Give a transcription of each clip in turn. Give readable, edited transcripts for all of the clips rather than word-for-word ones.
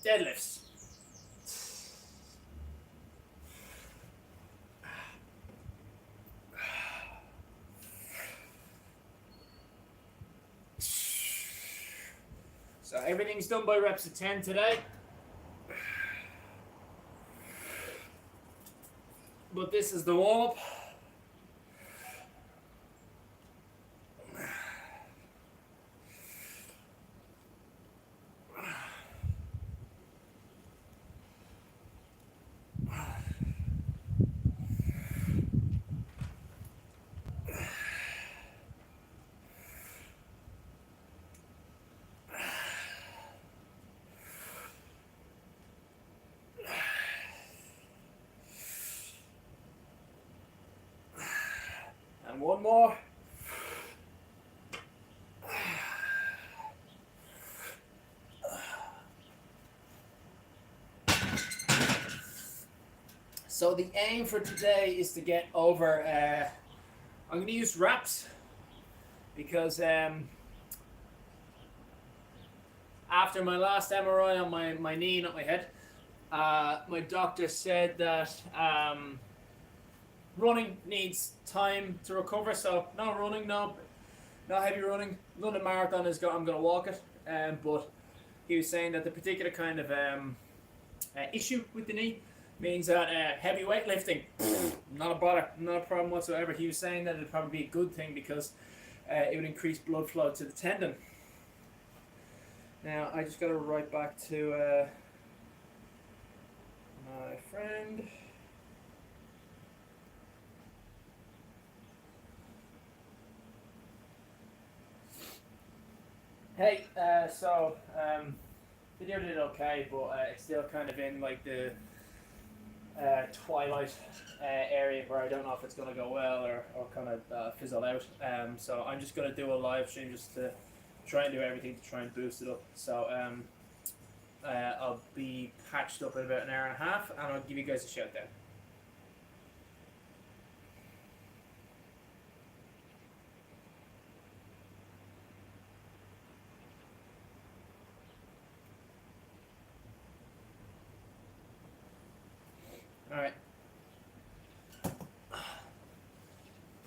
deadlifts. So everything's done by reps of 10 today. But this is the warm-up. And one more. So the aim for today is to get over, I'm going to use reps because after my last MRI on my knee, not my head, my doctor said that running needs time to recover, so no running, no heavy running. London Marathon is I'm going to walk it, but he was saying that the particular kind of issue with the knee means that heavy weightlifting, not a bother, not a problem whatsoever. He was saying that it'd probably be a good thing because it would increase blood flow to the tendon. Now I just got to write back to my friend. Hey, video did okay, but it's still kind of in like the twilight area where I don't know if it's going to go well or kind of fizzle out. So I'm just going to do a live stream just to try and do everything to try and boost it up. So I'll be patched up in about an hour and a half, and I'll give you guys a shout then. All right.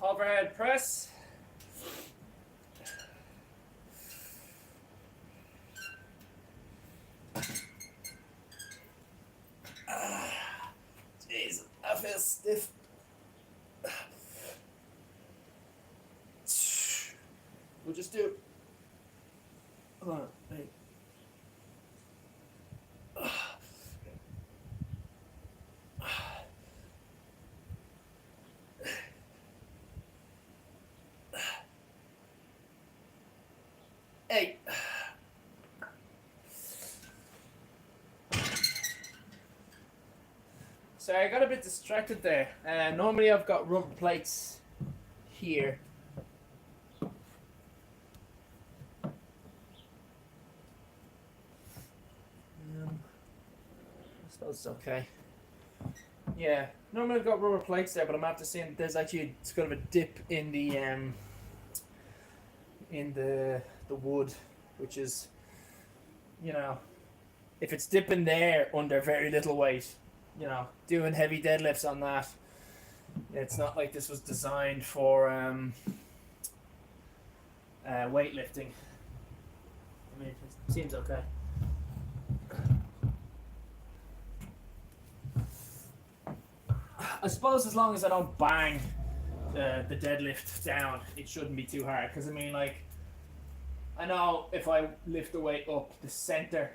Overhead press. Jeez, I feel stiff. We'll just do. Hold on, wait. Hey. Sorry, I got a bit distracted there. Normally I've got rubber plates here. I suppose it's okay. Yeah, normally I've got rubber plates there, but I'm after seeing there's actually it's kind of a dip in the wood, which is, you know, if it's dipping there under very little weight, you know, doing heavy deadlifts on that, it's not like this was designed for weightlifting. I mean, it seems okay. I suppose as long as I don't bang the deadlift down, it shouldn't be too hard. Because I mean, like, I know if I lift the weight up, the center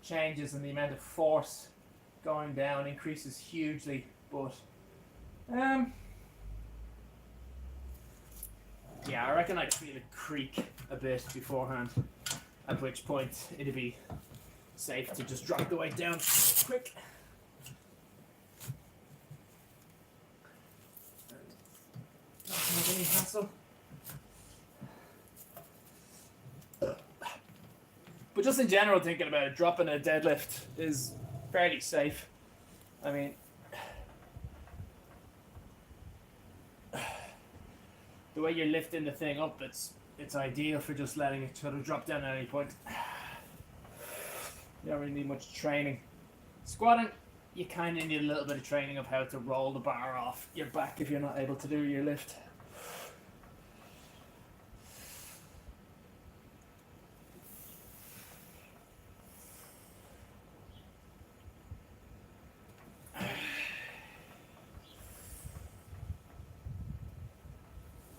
changes and the amount of force going down increases hugely. But yeah, I reckon I'd feel it creak a bit beforehand. At which point it'd be safe to just drop the weight down quick. Not have any hassle. But just in general, thinking about it, dropping a deadlift is fairly safe. I mean, the way you're lifting the thing up, it's ideal for just letting it sort of drop down at any point. You don't really need much training. Squatting, you kind of need a little bit of training of how to roll the bar off your back if you're not able to do your lift.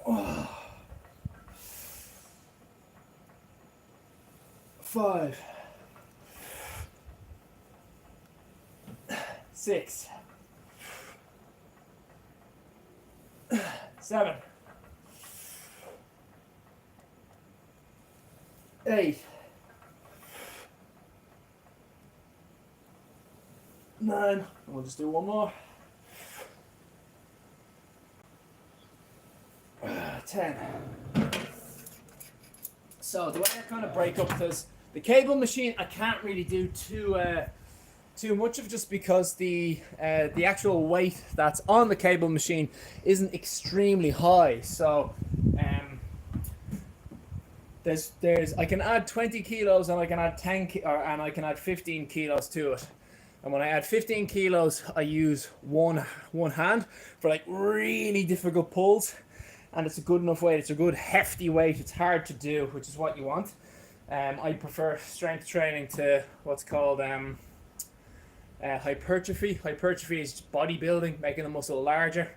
Oh. 5, 6, 7, 8, 9. We'll just do one more. 10. So the way I kind of break up, because the cable machine I can't really do too much of, just because the actual weight that's on the cable machine isn't extremely high. So there's I can add 20 kilos and I can add 10 and I can add 15 kilos to it. And when I add 15 kilos, I use one hand for like really difficult pulls, and it's a good enough weight. It's a good hefty weight. It's hard to do, which is what you want. I prefer strength training to what's called hypertrophy. Hypertrophy is just bodybuilding, making the muscle larger,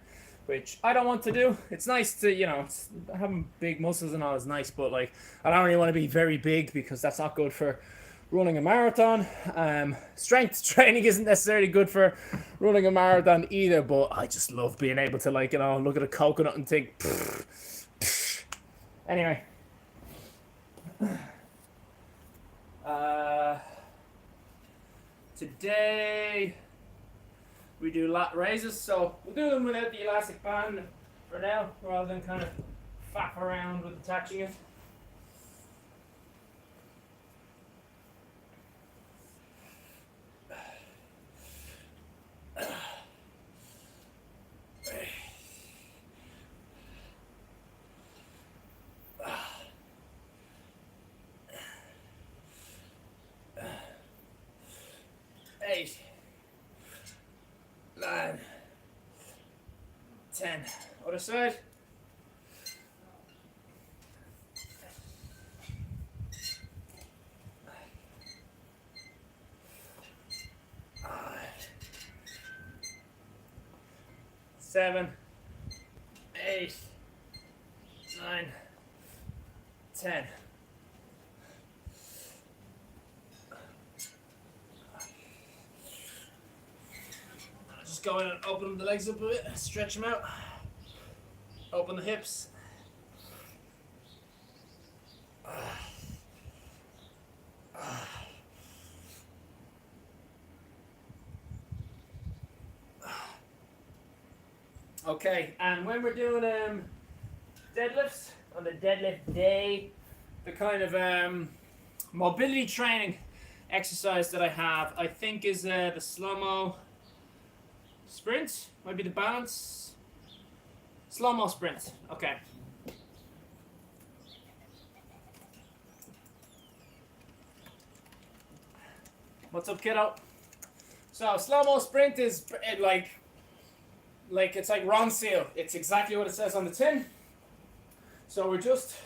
which I don't want to do. It's nice to, having big muscles and all is nice, but like I don't really want to be very big because that's not good for running a marathon. Strength training isn't necessarily good for running a marathon either, but I just love being able to look at a coconut and think, pfft. Anyway. Today we do lat raises, so we'll do them without the elastic band for now, rather than kind of faff around with attaching it. Eight, 9, 10. Other side. Seven, 8, 9, 10. Just go in and open the legs up a bit, stretch them out, open the hips. Okay, and when we're doing deadlifts, on the deadlift day, the kind of mobility training exercise that I have, I think is the slow-mo sprint, might be the balance. Slow-mo sprint, okay. What's up, kiddo? So, slow-mo sprint is like it's like Ron Seal. It's exactly what it says on the tin. So we're just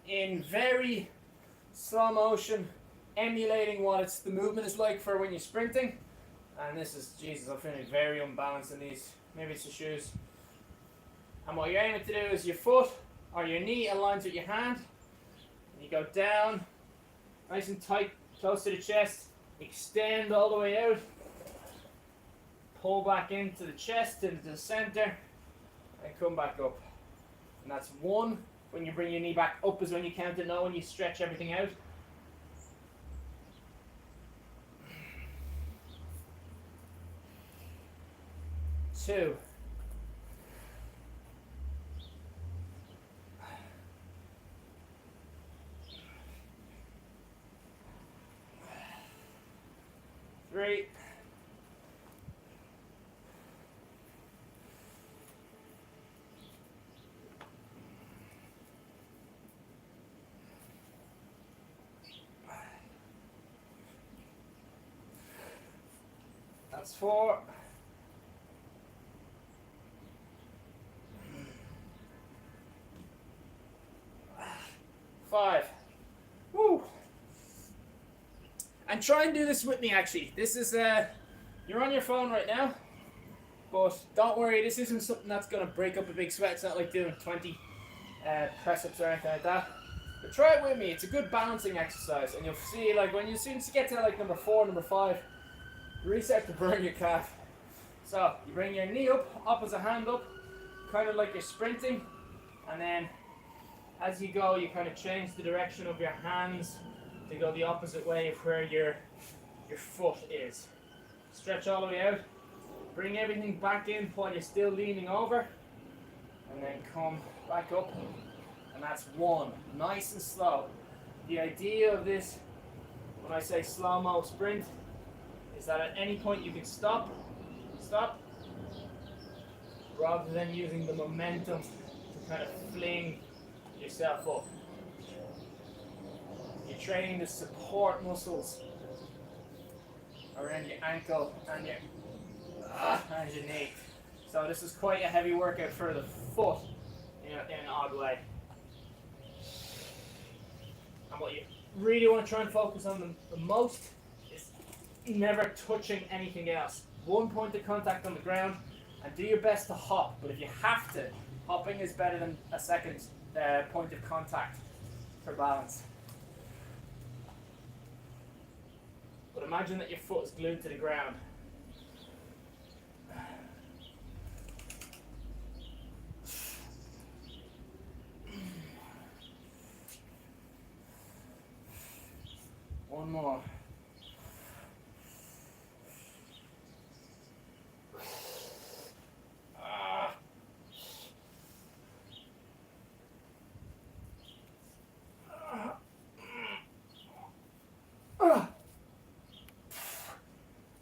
in very slow motion, emulating what the movement is like for when you're sprinting. And this is, Jesus, I'm feeling very unbalanced in these. Maybe it's the shoes. And what you're aiming to do is your foot or your knee aligns with your hand. And you go down, nice and tight, close to the chest. Extend all the way out. Pull back into the chest, into the center, and come back up. And that's 1. When you bring your knee back up is when you count to know when you stretch everything out. 2. 3. 4. That's 4. 5. Woo! And try and do this with me actually. This is, you're on your phone right now, but don't worry, this isn't something that's going to break up a big sweat. It's not like doing 20 press-ups or anything like that. But try it with me. It's a good balancing exercise, and you'll see, like, when you soon get to like number 4, number 5, you really start to burn your calf. So you bring your knee up, opposite hand up, kind of like you're sprinting, and then as you go, you kind of change the direction of your hands to go the opposite way of where your foot is. Stretch all the way out. Bring everything back in while you're still leaning over, and then come back up. And that's 1. Nice and slow. The idea of this, when I say slow-mo sprint, is that at any point you can stop, rather than using the momentum to kind of fling yourself up. You're training the support muscles around your ankle and your knee. So this is quite a heavy workout for the foot in an odd way. And what you really want to try and focus on the most is never touching anything else. 1 point of contact on the ground, and do your best to hop. But if you have to, hopping is better than a second point of contact for balance. But imagine that your foot is glued to the ground. One more.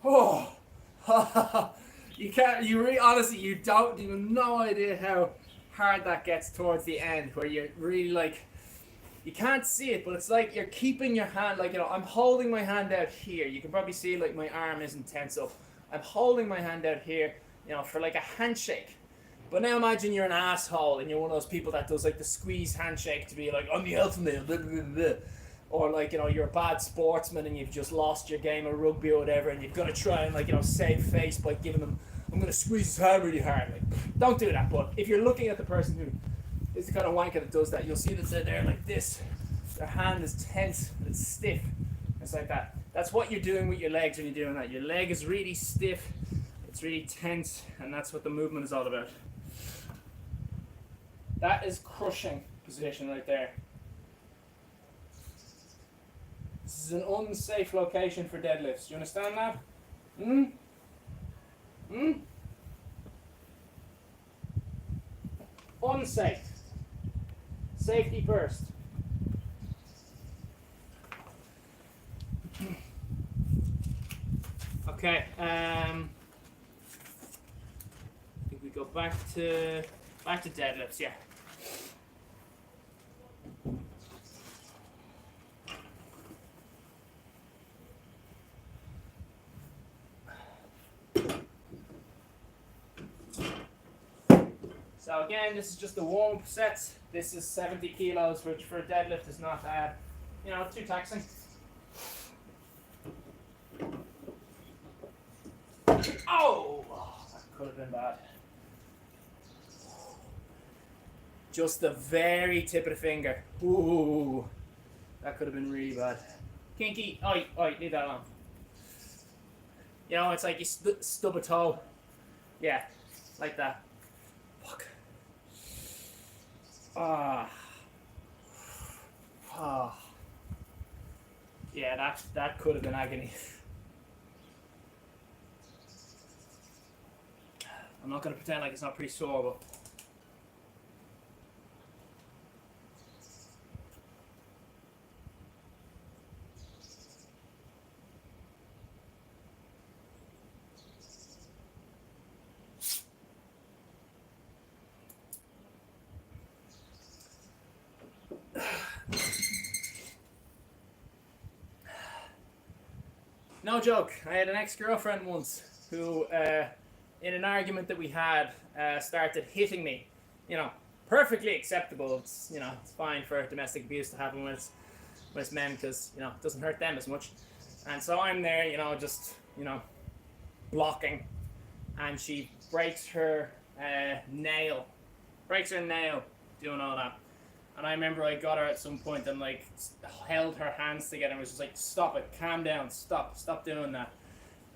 Oh, you can't. Honestly, you don't. You have no idea how hard that gets towards the end, where you're really like, you can't see it, but it's like you're keeping your hand. Like, you know, I'm holding my hand out here. You can probably see like my arm isn't tense up. I'm holding my hand out here, you know, for like a handshake. But now imagine you're an asshole and you're one of those people that does like the squeeze handshake to be like, I'm the alpha male, blah, blah, blah. Or like, you know, you're a bad sportsman and you've just lost your game of rugby or whatever, and you've got to try and, like, you know, save face by giving them, I'm going to squeeze his hand really hard. Like, don't do that. But if you're looking at the person who is the kind of wanker that does that, you'll see that they're there like this. Their hand is tense, it's stiff. It's like that. That's what you're doing with your legs when you're doing that. Your leg is really stiff, it's really tense, and that's what the movement is all about. That is crushing position right there. This is an unsafe location for deadlifts. Do you understand that? Unsafe. Safety first. Okay. I think we go back to deadlifts. Yeah. So again, this is just the warm-up sets. This is 70 kilos, which for a deadlift is not, you know, too taxing. Oh, that could have been bad. Just the very tip of the finger. Ooh, that could have been really bad. Kinky. Oi, leave that alone. You know, it's like you stub a toe. Yeah, like that. Fuck. Yeah, that could have been agony. I'm not going to pretend like it's not pretty sore, but no joke. I had an ex-girlfriend once who, in an argument that we had, started hitting me. You know, perfectly acceptable. It's, you know, it's fine for domestic abuse to happen when it's men, because, you know, it doesn't hurt them as much. And so I'm there, you know, just, you know, blocking, and she breaks her nail, doing all that. And I remember I got her at some point and like held her hands together and was just like, stop it, calm down, stop doing that.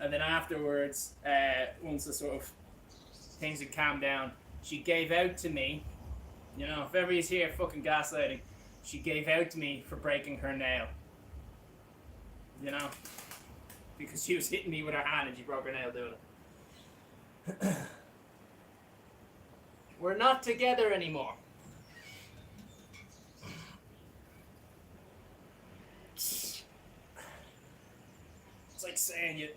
And then afterwards, once the sort of things had calmed down, she gave out to me. You know, if ever he's here fucking gaslighting, she gave out to me for breaking her nail. You know, because she was hitting me with her hand and she broke her nail doing it. We're not together anymore. It's like saying you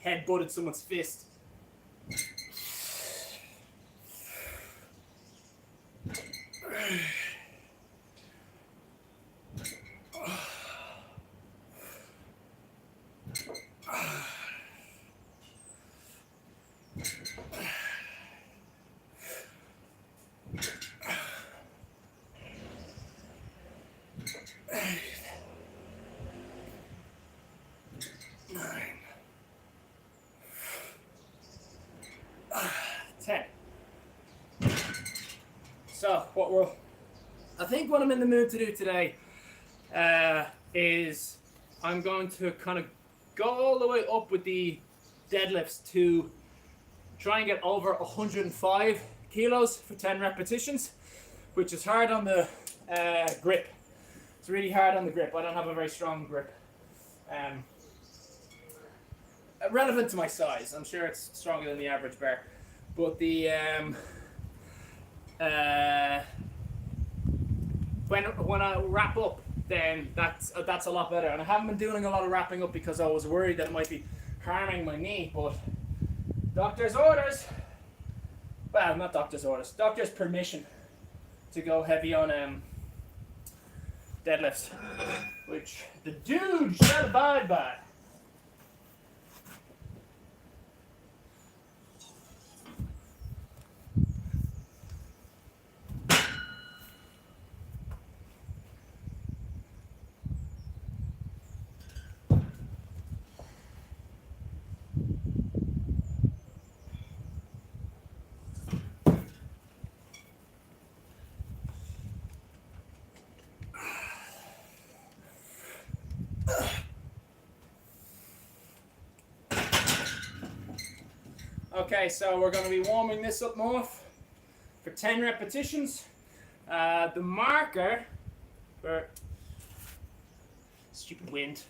headbutted someone's fist. So I think what I'm in the mood to do today is I'm going to kind of go all the way up with the deadlifts to try and get over 105 kilos for 10 repetitions, which is hard on the grip. It's really hard on the grip. I don't have a very strong grip. Relevant to my size, I'm sure it's stronger than the average bar, but the when I wrap up, then that's a lot better. And I haven't been doing a lot of wrapping up because I was worried that it might be harming my knee, but doctor's orders, well, not doctor's orders, doctor's permission to go heavy on deadlifts, which the dude shall abide by. Okay, so we're going to be warming this up more for 10 repetitions. The marker for stupid wind.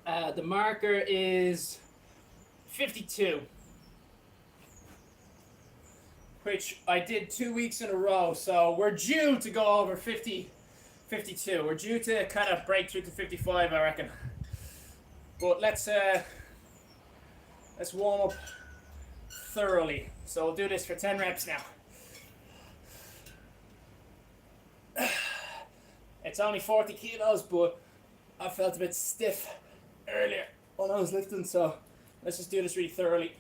The marker is 52, which I did 2 weeks in a row. So we're due to go over 52. We're due to kind of break through to 55, I reckon. But let's warm up thoroughly. So we'll do this for 10 reps now. It's only 40 kilos, but I felt a bit stiff earlier when I was lifting, so let's just do this really thoroughly.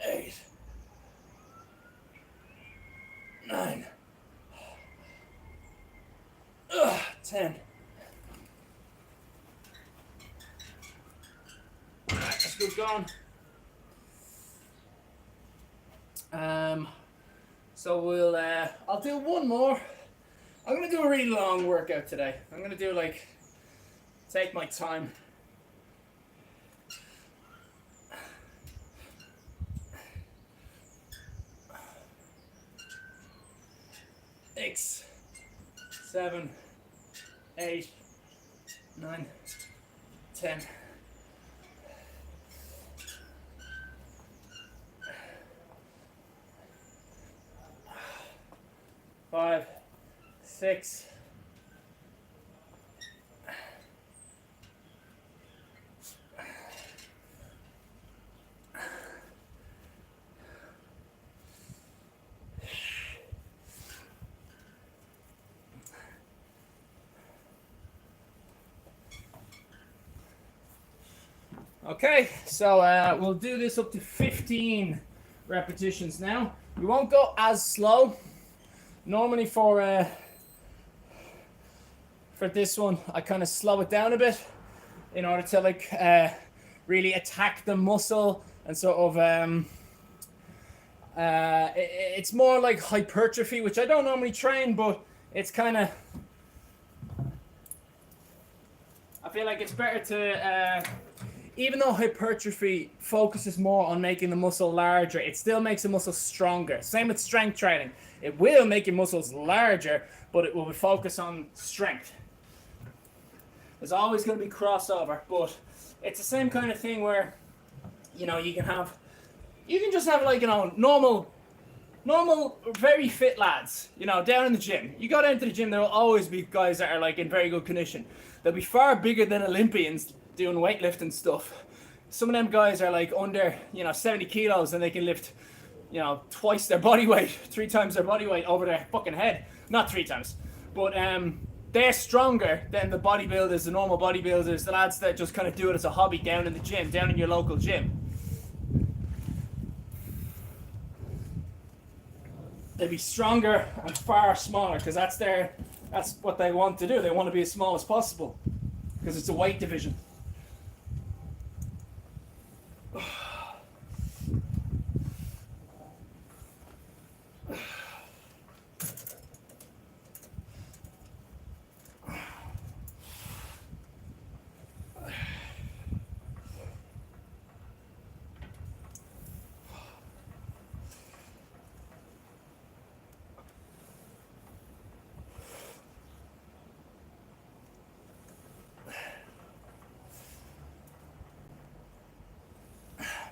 Eight, 9, 10. Let's keep going. So we'll I'll do one more. I'm gonna do a really long workout today. I'm gonna do take my time. Six, 7, 8, 9, 10. 5, 6, 7, Okay, so we'll do this up to 15 repetitions now. We won't go as slow. Normally for this one, I kind of slow it down a bit in order to like really attack the muscle and sort of it's more like hypertrophy, which I don't normally train, but it's kind of, I feel like it's better to even though hypertrophy focuses more on making the muscle larger, it still makes the muscle stronger. Same with strength training. It will make your muscles larger, but it will be focused on strength. There's always going to be crossover, but it's the same kind of thing where, you know, you can just have like, you know, normal, very fit lads, you know, down in the gym. You go down to the gym, there will always be guys that are like in very good condition. They'll be far bigger than Olympians doing weightlifting stuff. Some of them guys are like under, you know, 70 kilos and they can lift, you know, twice their body weight, 3 times their body weight over their fucking head. Not 3 times, but they're stronger than the bodybuilders, the normal bodybuilders, the lads that just kind of do it as a hobby down in the gym, down in your local gym. They'd be stronger and far smaller because that's what they want to do. They want to be as small as possible because it's a weight division.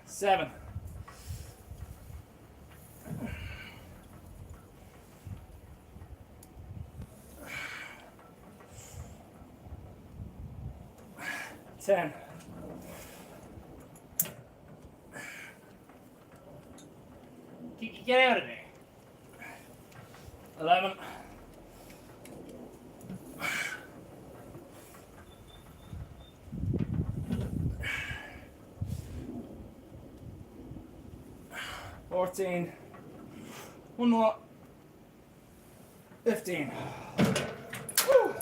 Seven. 10. Get out of there. 11. 14. One more. 15. Woo.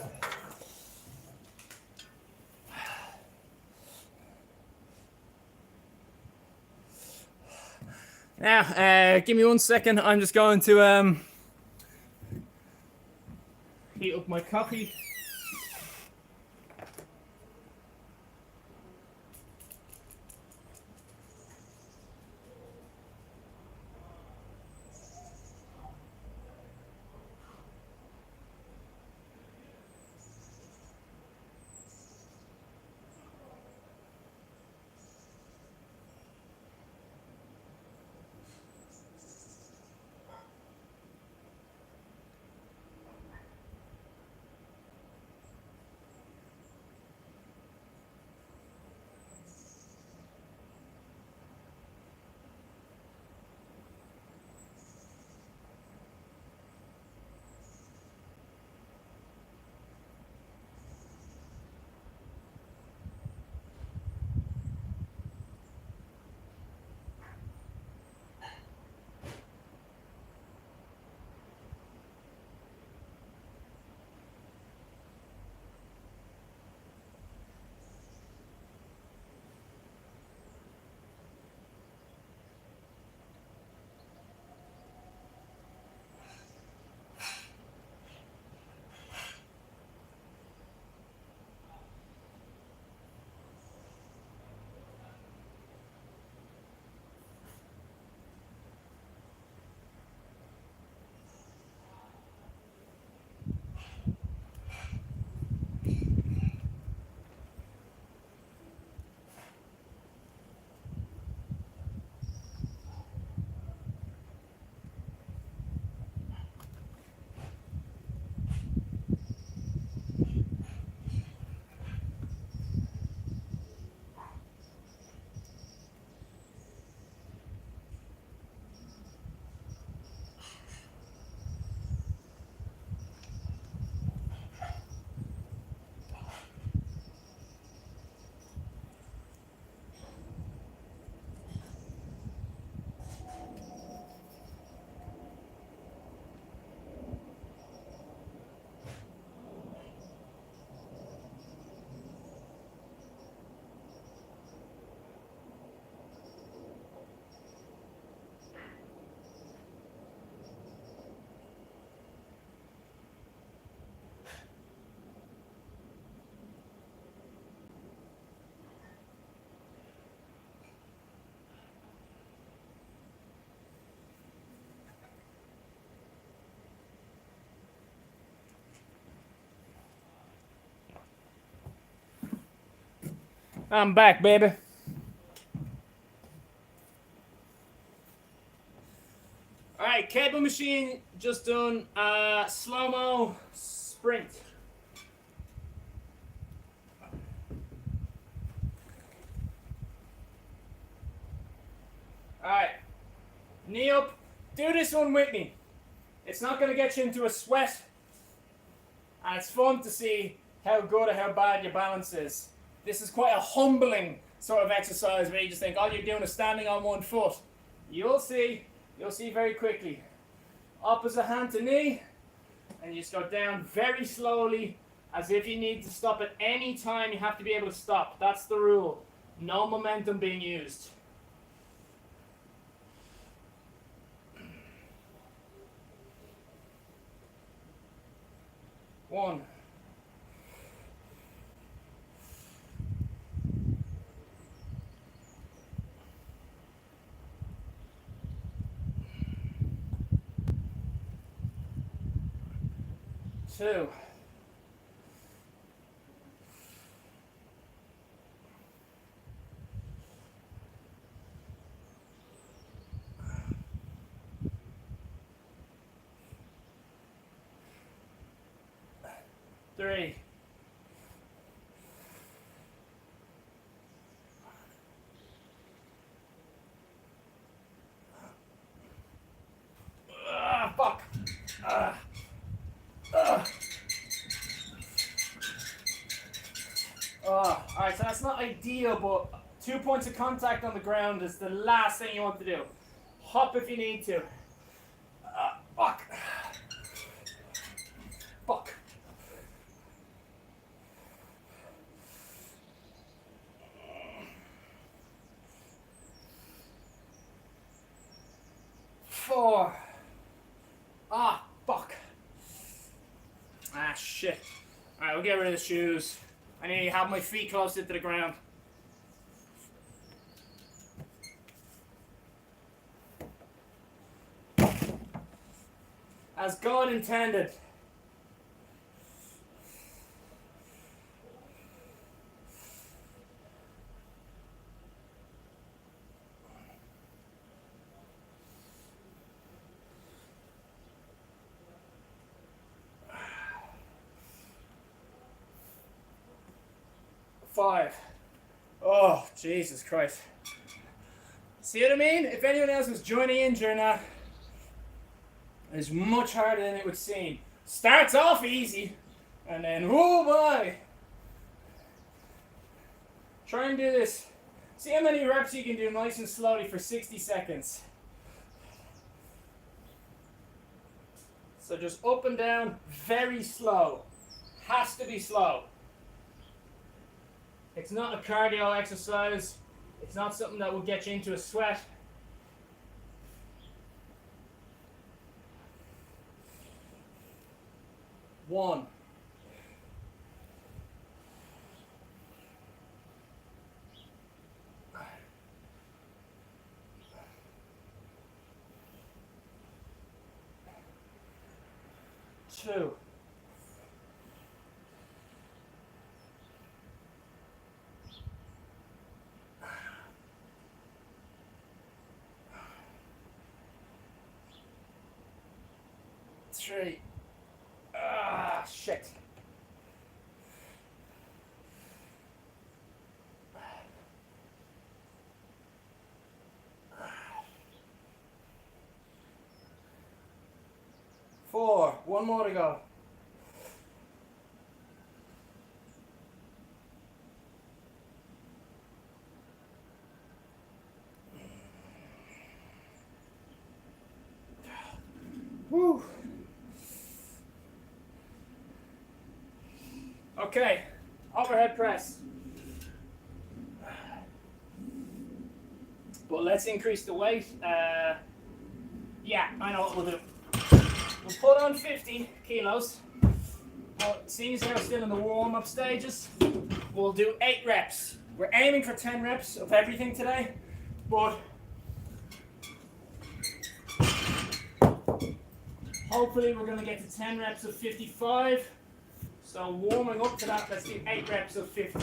Now, give me 1 second. I'm just going to heat up my coffee. I'm back, baby. Alright, cable machine just done slow-mo sprint. Alright, knee up. Do this one with me. It's not going to get you into a sweat. And it's fun to see how good or how bad your balance is. This is quite a humbling sort of exercise where you just think all you're doing is standing on one foot. You'll see very quickly. Opposite hand to knee, and you just go down very slowly as if you need to stop at any time. You have to be able to stop. That's the rule. No momentum being used. One. Two. Three. Fuck. Alright, so that's not ideal, but 2 points of contact on the ground is the last thing you want to do. Hop if you need to. Fuck. Fuck. Four. Fuck. Shit. Alright, we'll get rid of the shoes. I need to have my feet closer to the ground. As God intended. Five. Oh, Jesus Christ. See what I mean? If anyone else was joining in during that, it's much harder than it would seem. Starts off easy, and then, oh boy. Try and do this. See how many reps you can do nice and slowly for 60 seconds. So just up and down, very slow. Has to be slow. It's not a cardio exercise. It's not something that will get you into a sweat. One. Two. Three. Shit. Four. One more to go. Woo. Okay, overhead press. But let's increase the weight. Yeah, I know what we'll do. We'll put on 50 kilos. But seeing as we're still in the warm-up stages, we'll do 8 reps. We're aiming for 10 reps of everything today, but hopefully we're going to get to 10 reps of 55. So warming up to that, let's do 8 reps of 50.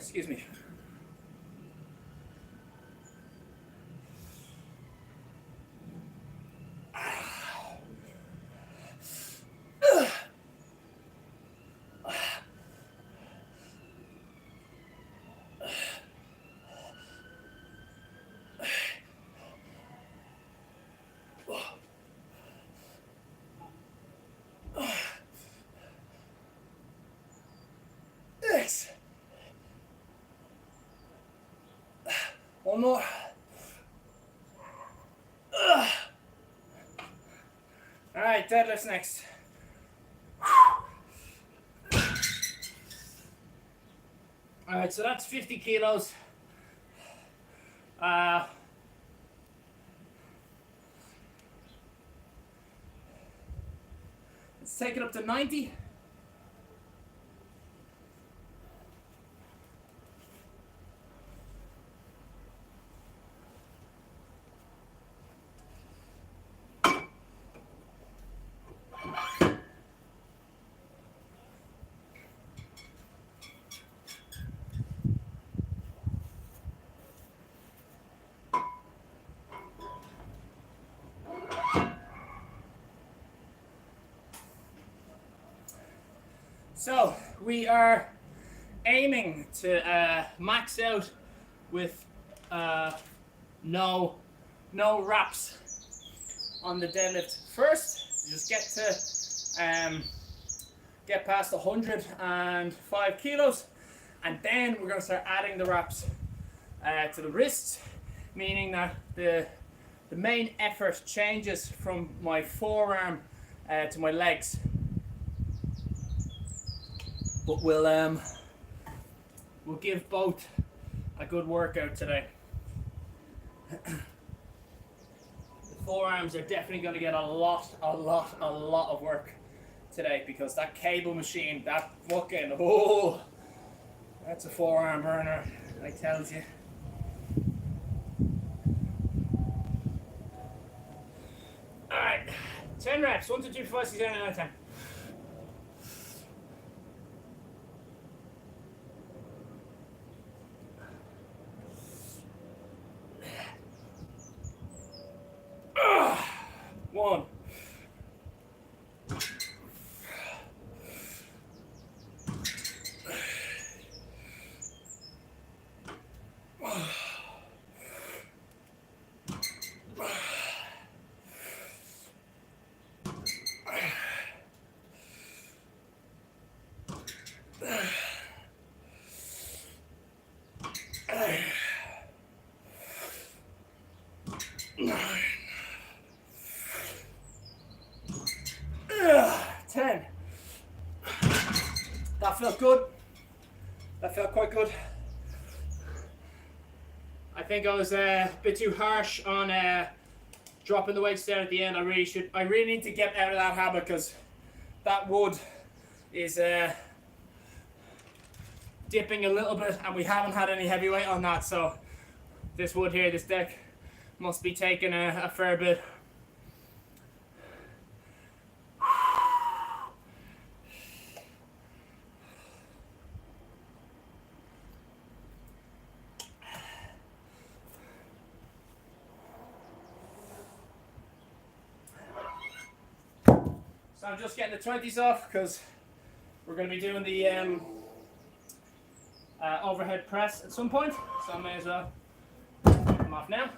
Excuse me. Thanks. One more. Alright, deadlifts next. Alright, so that's 50 kilos. Let's take it up to 90. So we are aiming to max out with no reps on the deadlift. First, just get past 105 kilos, and then we're going to start adding the reps to the wrists, meaning that the main effort changes from my forearm to my legs. But we'll give both a good workout today. The forearms are definitely going to get a lot of work today, because that cable machine, that fucking, that's a forearm burner, I tells you. Alright, 10 reps, 1, 2, 3, 4, 5, 6, 7, 8, 9, 10. One. That felt good. That felt quite good. I think I was a bit too harsh on dropping the weights down at the end. I really need to get out of that habit, because that wood is dipping a little bit, and we haven't had any heavy weight on that. So this wood here, this deck, must be taking a fair bit. So I'm just getting the 20s off, because we're going to be doing the overhead press at some point, so I may as well take them off now.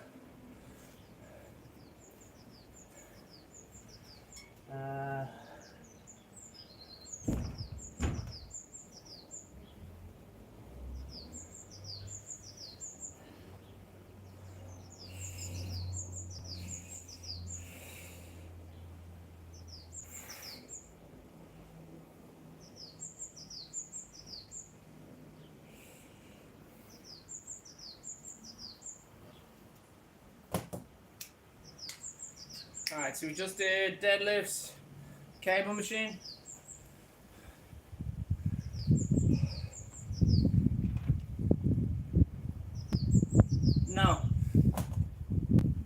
Alright, so we just did deadlifts, cable machine. No.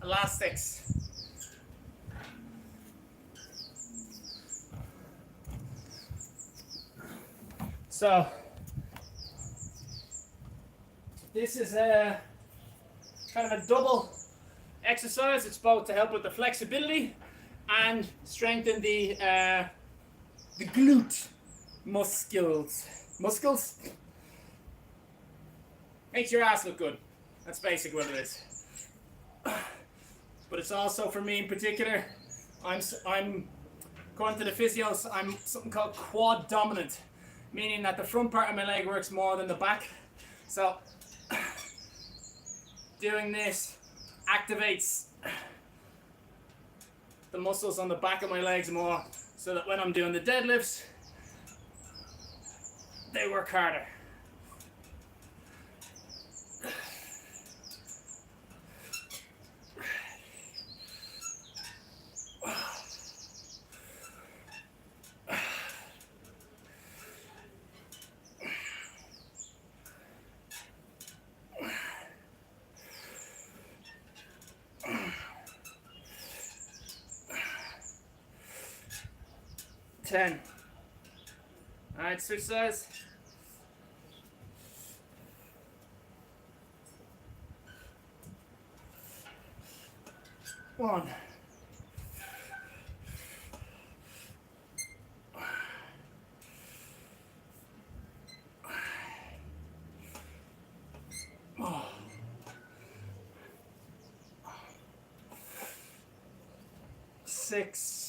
Elastics. So This is a kind of a double exercise. It's both to help with the flexibility and strengthen the glute muscles. Makes your ass look good. That's basically what it is. But it's also, for me in particular, I'm according to the physios, I'm something called quad dominant, meaning that the front part of my leg works more than the back. So doing this activates the muscles on the back of my legs more, so that when I'm doing the deadlifts, they work harder. Ten. All right, switch sides. One. Oh. 6.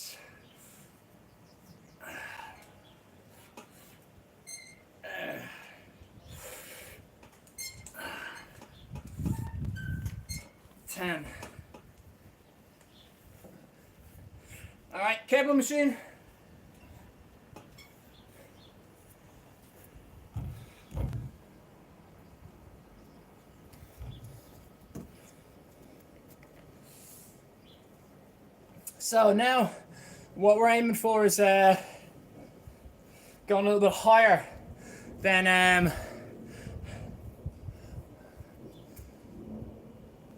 10. All right, cable machine. So now what we're aiming for is going a little bit higher than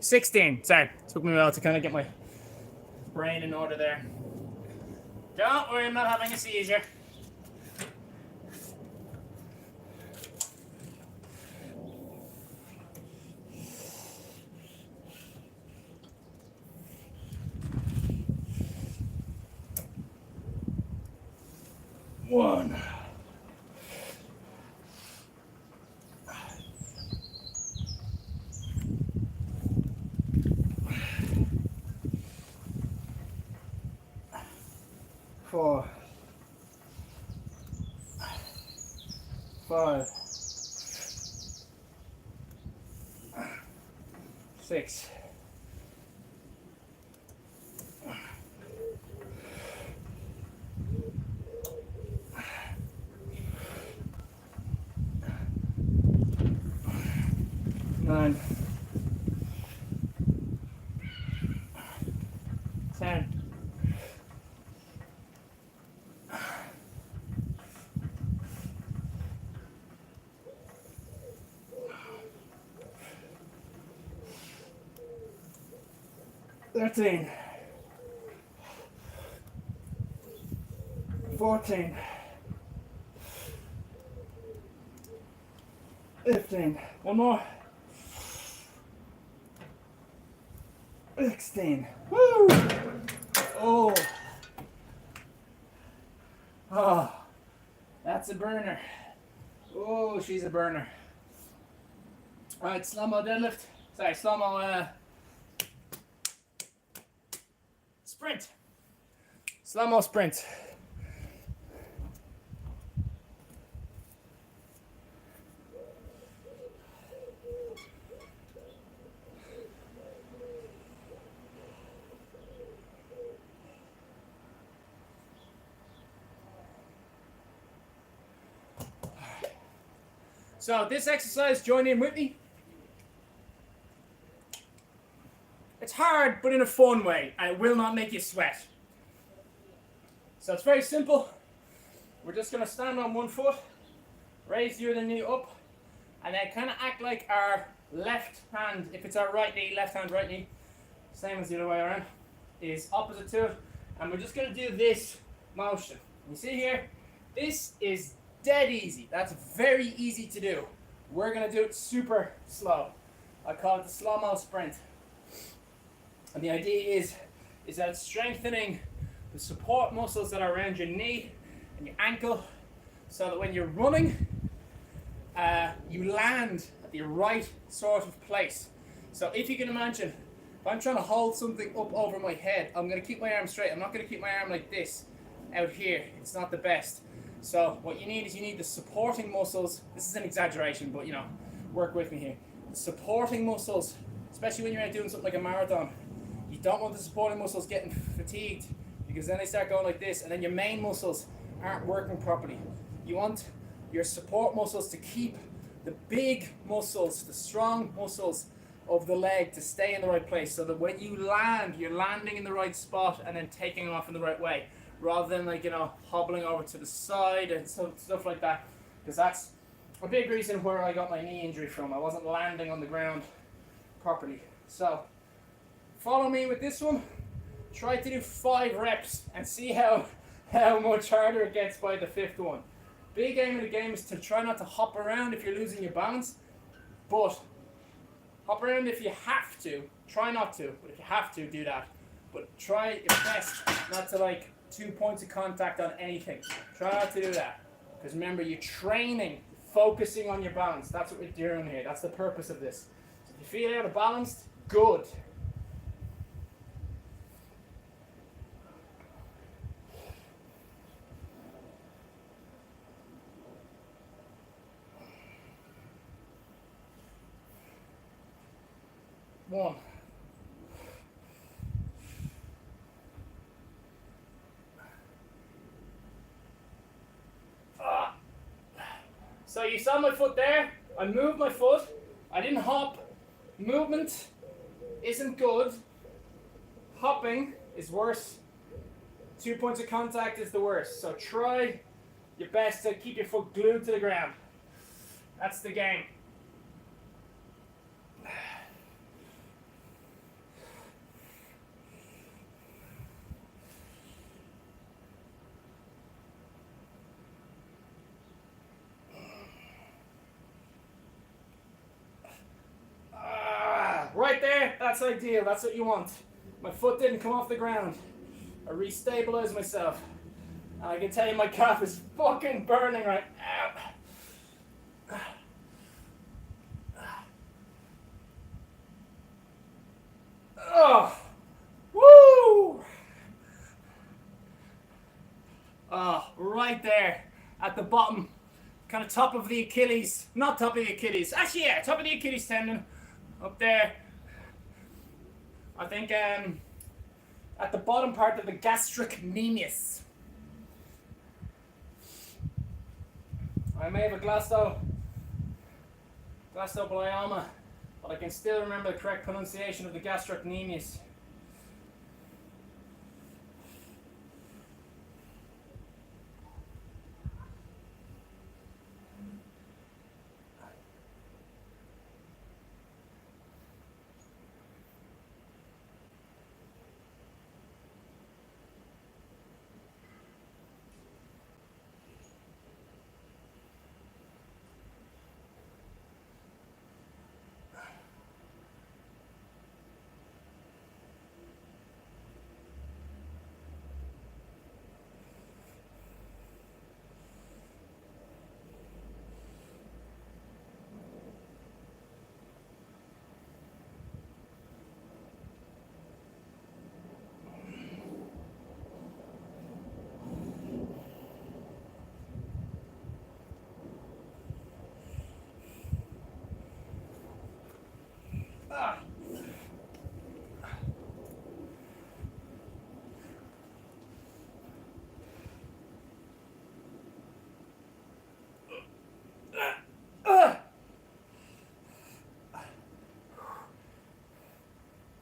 16. Sorry, took me a while to kind of get my brain in order there. Don't worry, I'm not having a seizure. One. Four. 5. 6. 9. 10. 13. 14. 15. One more. 16. Woo! Oh. Oh. That's a burner. Oh, she's a burner. Alright, slow-mo deadlift. Sorry, slow-mo sprint. Slow-mo sprint. So this exercise, join in with me. It's hard, but in a fun way, and it will not make you sweat. So it's very simple. We're just going to stand on one foot, raise the other knee up, and then kind of act like our left hand, if it's our right knee, left hand, right knee, same as the other way around, is opposite to it. And we're just going to do this motion. You see here, this is dead easy. That's very easy to do. We're going to do it super slow. I call it the slow-mo sprint. And the idea is that it's strengthening the support muscles that are around your knee and your ankle, so that when you're running, you land at the right sort of place. So if you can imagine, if I'm trying to hold something up over my head, I'm going to keep my arm straight. I'm not going to keep my arm like this out here. It's not the best. So what you need is you need the supporting muscles. This is an exaggeration, but you know, work with me here. The supporting muscles, especially when you're out doing something like a marathon, you don't want the supporting muscles getting fatigued, because then they start going like this, and then your main muscles aren't working properly. You want your support muscles to keep the big muscles, the strong muscles of the leg to stay in the right place, so that when you land, you're landing in the right spot and then taking off in the right way, rather than, like, you know, hobbling over to the side and stuff like that, because that's a big reason where I got my knee injury from. I wasn't landing on the ground properly. So follow me with this one. Try to do 5 reps and see how much harder it gets by the 5th one. Big aim of the game is to try not to hop around if you're losing your balance, but hop around if you have to. Try not to, but if you have to, do that. But try your best not to, like, 2 points of contact on anything. Try not to do that, because remember, you're training, focusing on your balance. That's what we're doing here. That's the purpose of this. So if you feel out of balance, good. One. So you saw my foot there. I moved my foot. I didn't hop. Movement isn't good. Hopping is worse. 2 points of contact is the worst. So try your best to keep your foot glued to the ground. That's the game. Right there, that's ideal, that's what you want. My foot didn't come off the ground. I restabilized myself. And I can tell you my calf is fucking burning right now. Oh, woo! Oh, right there at the bottom, kind of top of the Achilles, not top of the Achilles, actually yeah, top of the Achilles tendon, up there. I think at the bottom part of the gastrocnemius. I may have a glioblastoma, but I can still remember the correct pronunciation of the gastrocnemius.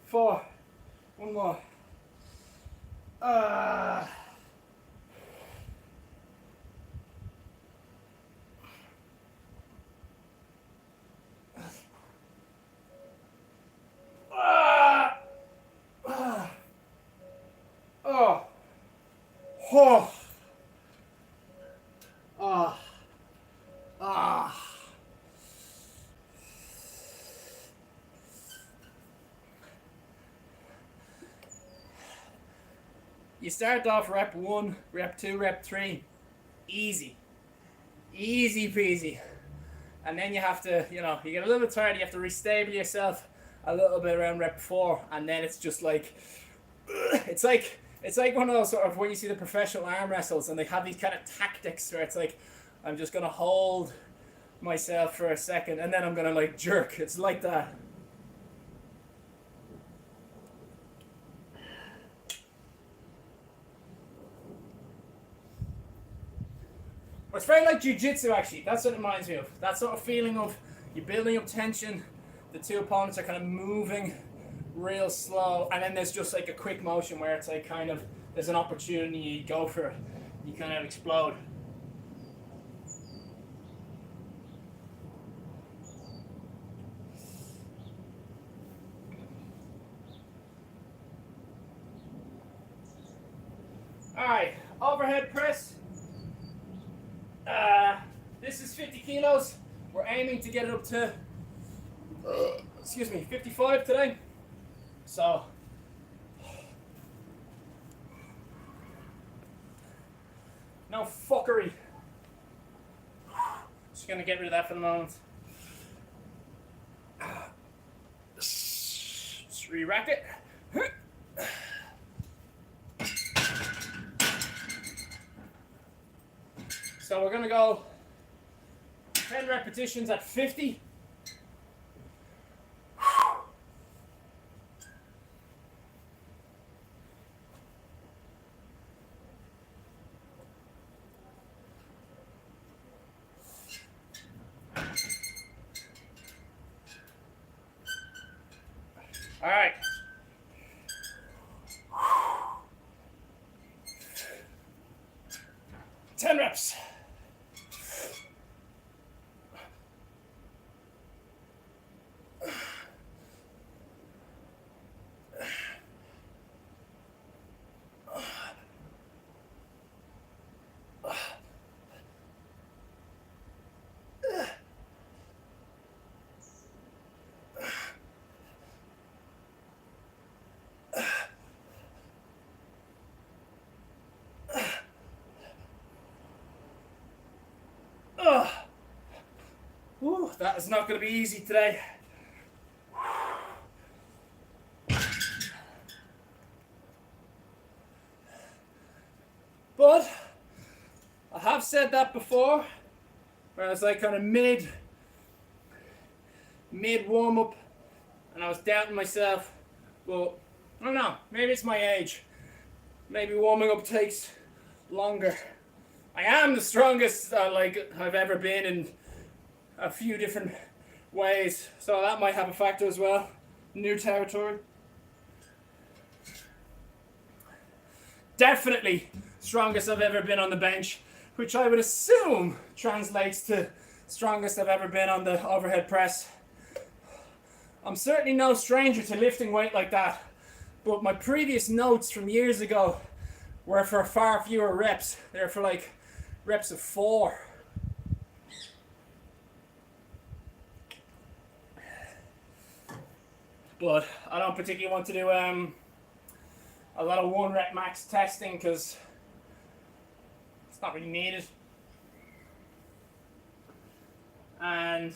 Four. One more. you start off rep 1, rep 2, rep 3, easy peasy, and then you have to, you get a little bit tired, you have to restable yourself a little bit around rep 4, and then it's just like, it's like one of those sort of, when you see the professional arm wrestles and they have these kind of tactics where it's like, I'm just gonna hold myself for a second and then I'm gonna like jerk. It's like that. It's very like jiu-jitsu actually. That's what it reminds me of. That sort of feeling of you're building up tension, the two opponents are kind of moving real slow, and then there's just like a quick motion where it's like kind of, there's an opportunity, you go for it, you kind of explode. Alright, overhead press. This is 50 kilos. We're aiming to get it up to, 55 today. So, no fuckery. Just gonna get rid of that for the moment. Just re-rack it. So we're gonna go 10 repetitions at 50. All right. Ten reps. Whew, that is not going to be easy today. But I have said that before, where I was like kind of mid warm up, and I was doubting myself. But I don't know, maybe it's my age. Maybe warming up takes longer. I am the strongest I've ever been in a few different ways, so that might have a factor as well. New territory. Definitely strongest I've ever been on the bench, which I would assume translates to strongest I've ever been on the overhead press. I'm certainly no stranger to lifting weight like that, but my previous notes from years ago were for far fewer reps. They're for like reps of 4. But I don't particularly want to do a lot of 1 rep max testing because it's not really needed. And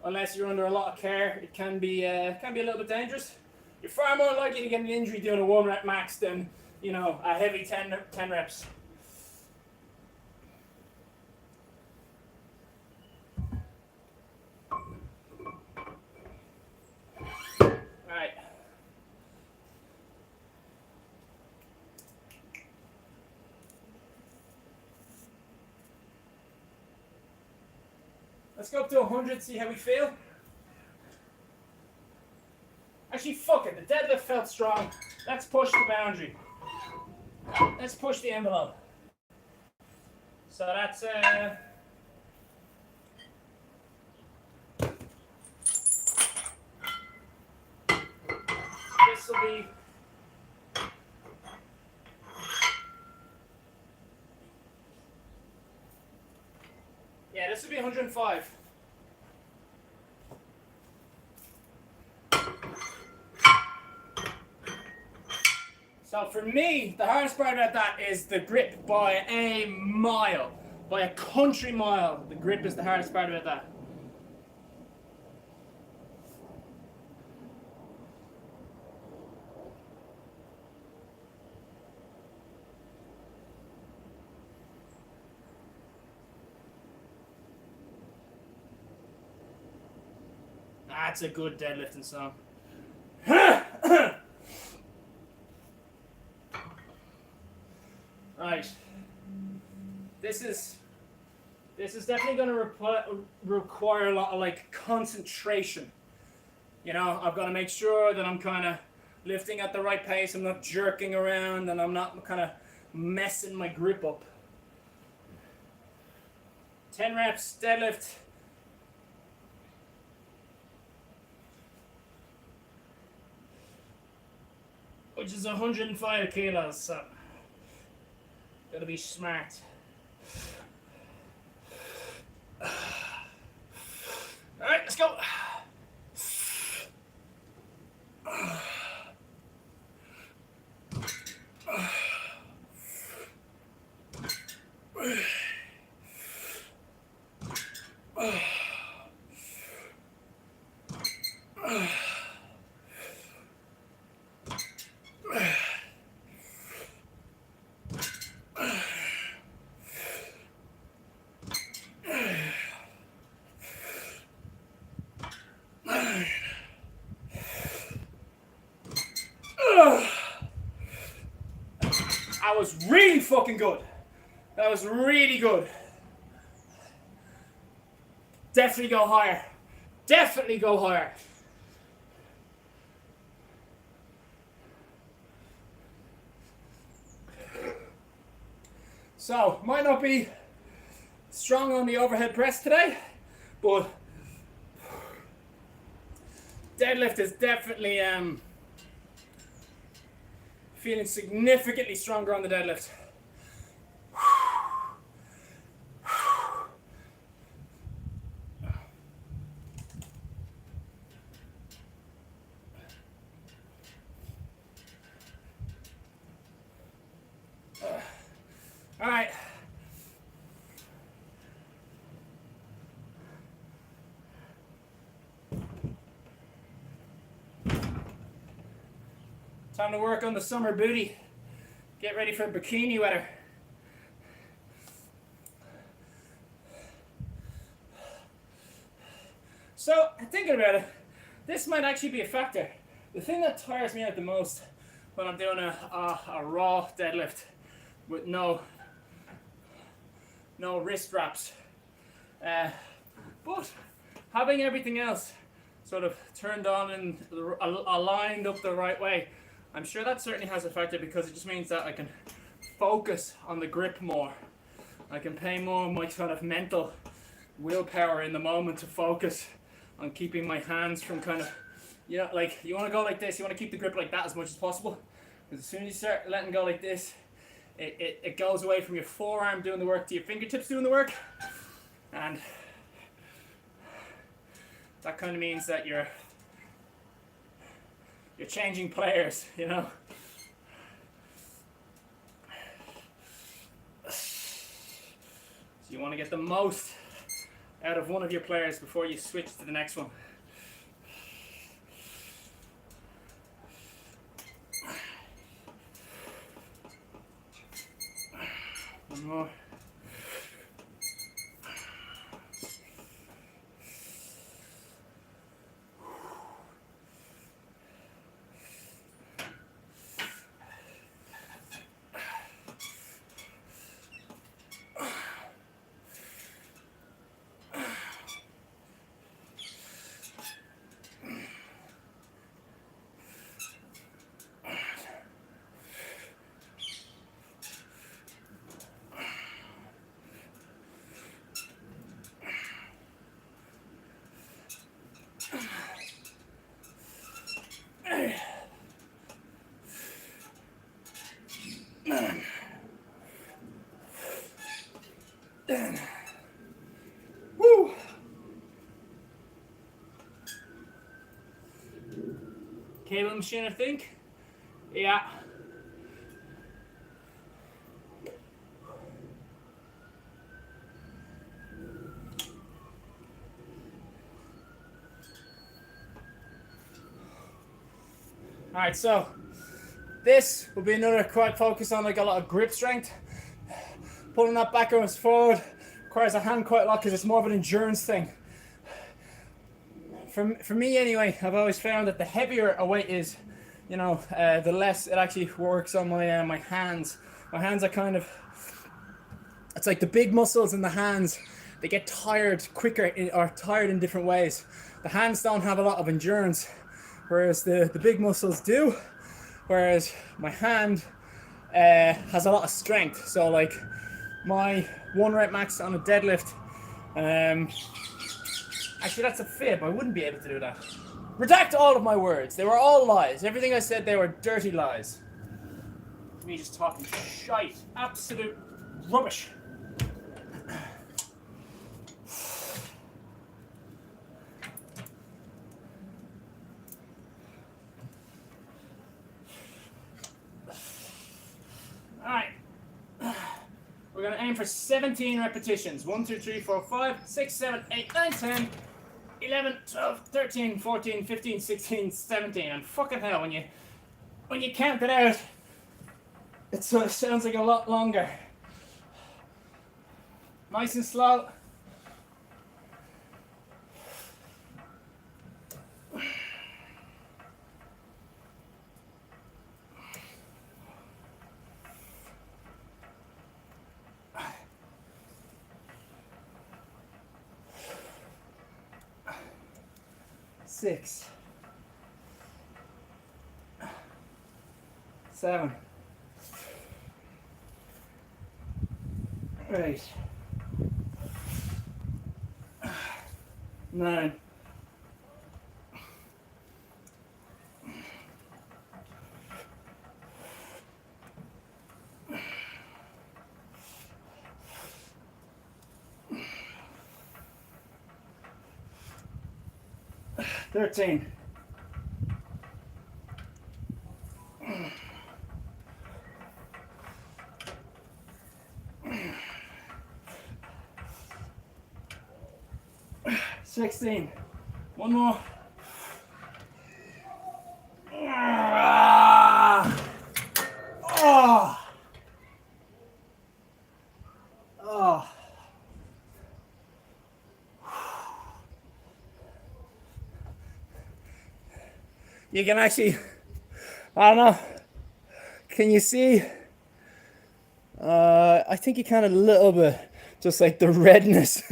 unless you're under a lot of care, it can be a little bit dangerous. You're far more likely to get an injury doing a 1 rep max than, a heavy 10 reps. Alright. Let's go up to 100, see how we feel. Actually, fuck it. The deadlift felt strong. Let's push the boundary. Let's push the envelope. So that's this will be this will be 105. So for me, the hardest part about that is the grip by a mile. By a country mile, the grip is the hardest part about that. That's a good deadlifting song. Right. This is definitely going to require a lot of like concentration. You know, I've got to make sure that I'm kind of lifting at the right pace. I'm not jerking around, and I'm not kind of messing my grip up. 10 reps deadlift. Which is 105 kilos, so gotta be smart. Alright, let's go. That was really fucking good. That was really good. Definitely go higher. Definitely go higher. So, might not be strong on the overhead press today, but deadlift is definitely feeling significantly stronger on the deadlift. All right. Time to work on the summer booty. Get ready for bikini weather. So, thinking about it, this might actually be a factor. The thing that tires me out the most when I'm doing a raw deadlift with no wrist wraps, but having everything else sort of turned on and aligned up the right way, I'm sure that certainly has a factor, because it just means that I can focus on the grip more. I can pay more of my sort of mental willpower in the moment to focus on keeping my hands from kind of, you know, like you want to go like this, you want to keep the grip like that as much as possible, because as soon as you start letting go like this, it goes away from your forearm doing the work to your fingertips doing the work, and that kind of means that you're changing players, you know. So you want to get the most out of one of your players before you switch to the next one. One more. Woo! Cable machine, I think. Yeah. Alright, so this will be another quite focused on like a lot of grip strength. Pulling that backwards forward requires a hand quite a lot because it's more of an endurance thing. For me anyway, I've always found that the heavier a weight is, you know, the less it actually works on my hands. My hands are kind of, it's like the big muscles in the hands, they get tired quicker or tired in different ways. The hands don't have a lot of endurance, whereas the big muscles do. Whereas my hand has a lot of strength. So like my 1 rep max on a deadlift, actually that's a fib, I wouldn't be able to do that. Redact all of my words, they were all lies. Everything I said, they were dirty lies. Me just talking shite, absolute rubbish. Alright, we're going to aim for 17 repetitions. 1, 2, 3, 4, 5, 6, 7, 8, 9, 10, 11, 12, 13, 14, 15, 16, 17. And fucking hell, when you count it out, it sort of sounds like a lot longer. Nice and slow. Six, 7, 8, 9, 13, 16. One more. Oh. Oh. You can actually, I don't know, can you see? I think you can a little bit, just like the redness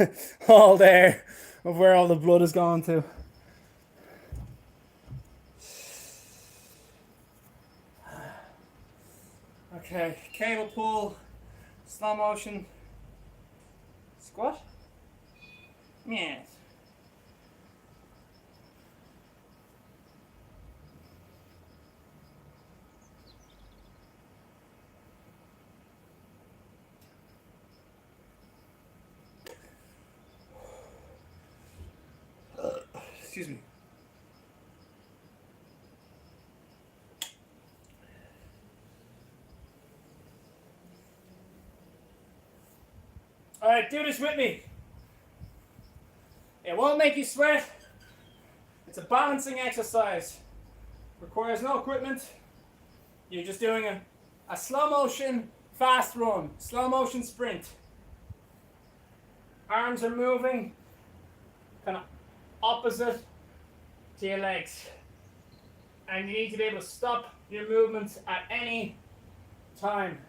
all there of where all the blood has gone to. Okay, cable pull, slow motion, squat. Yes. Excuse me. All right, do this with me. It won't make you sweat. It's a balancing exercise. Requires no equipment. You're just doing a slow motion fast run, slow motion sprint. Arms are moving kind of opposite to your legs. And you need to be able to stop your movements at any time.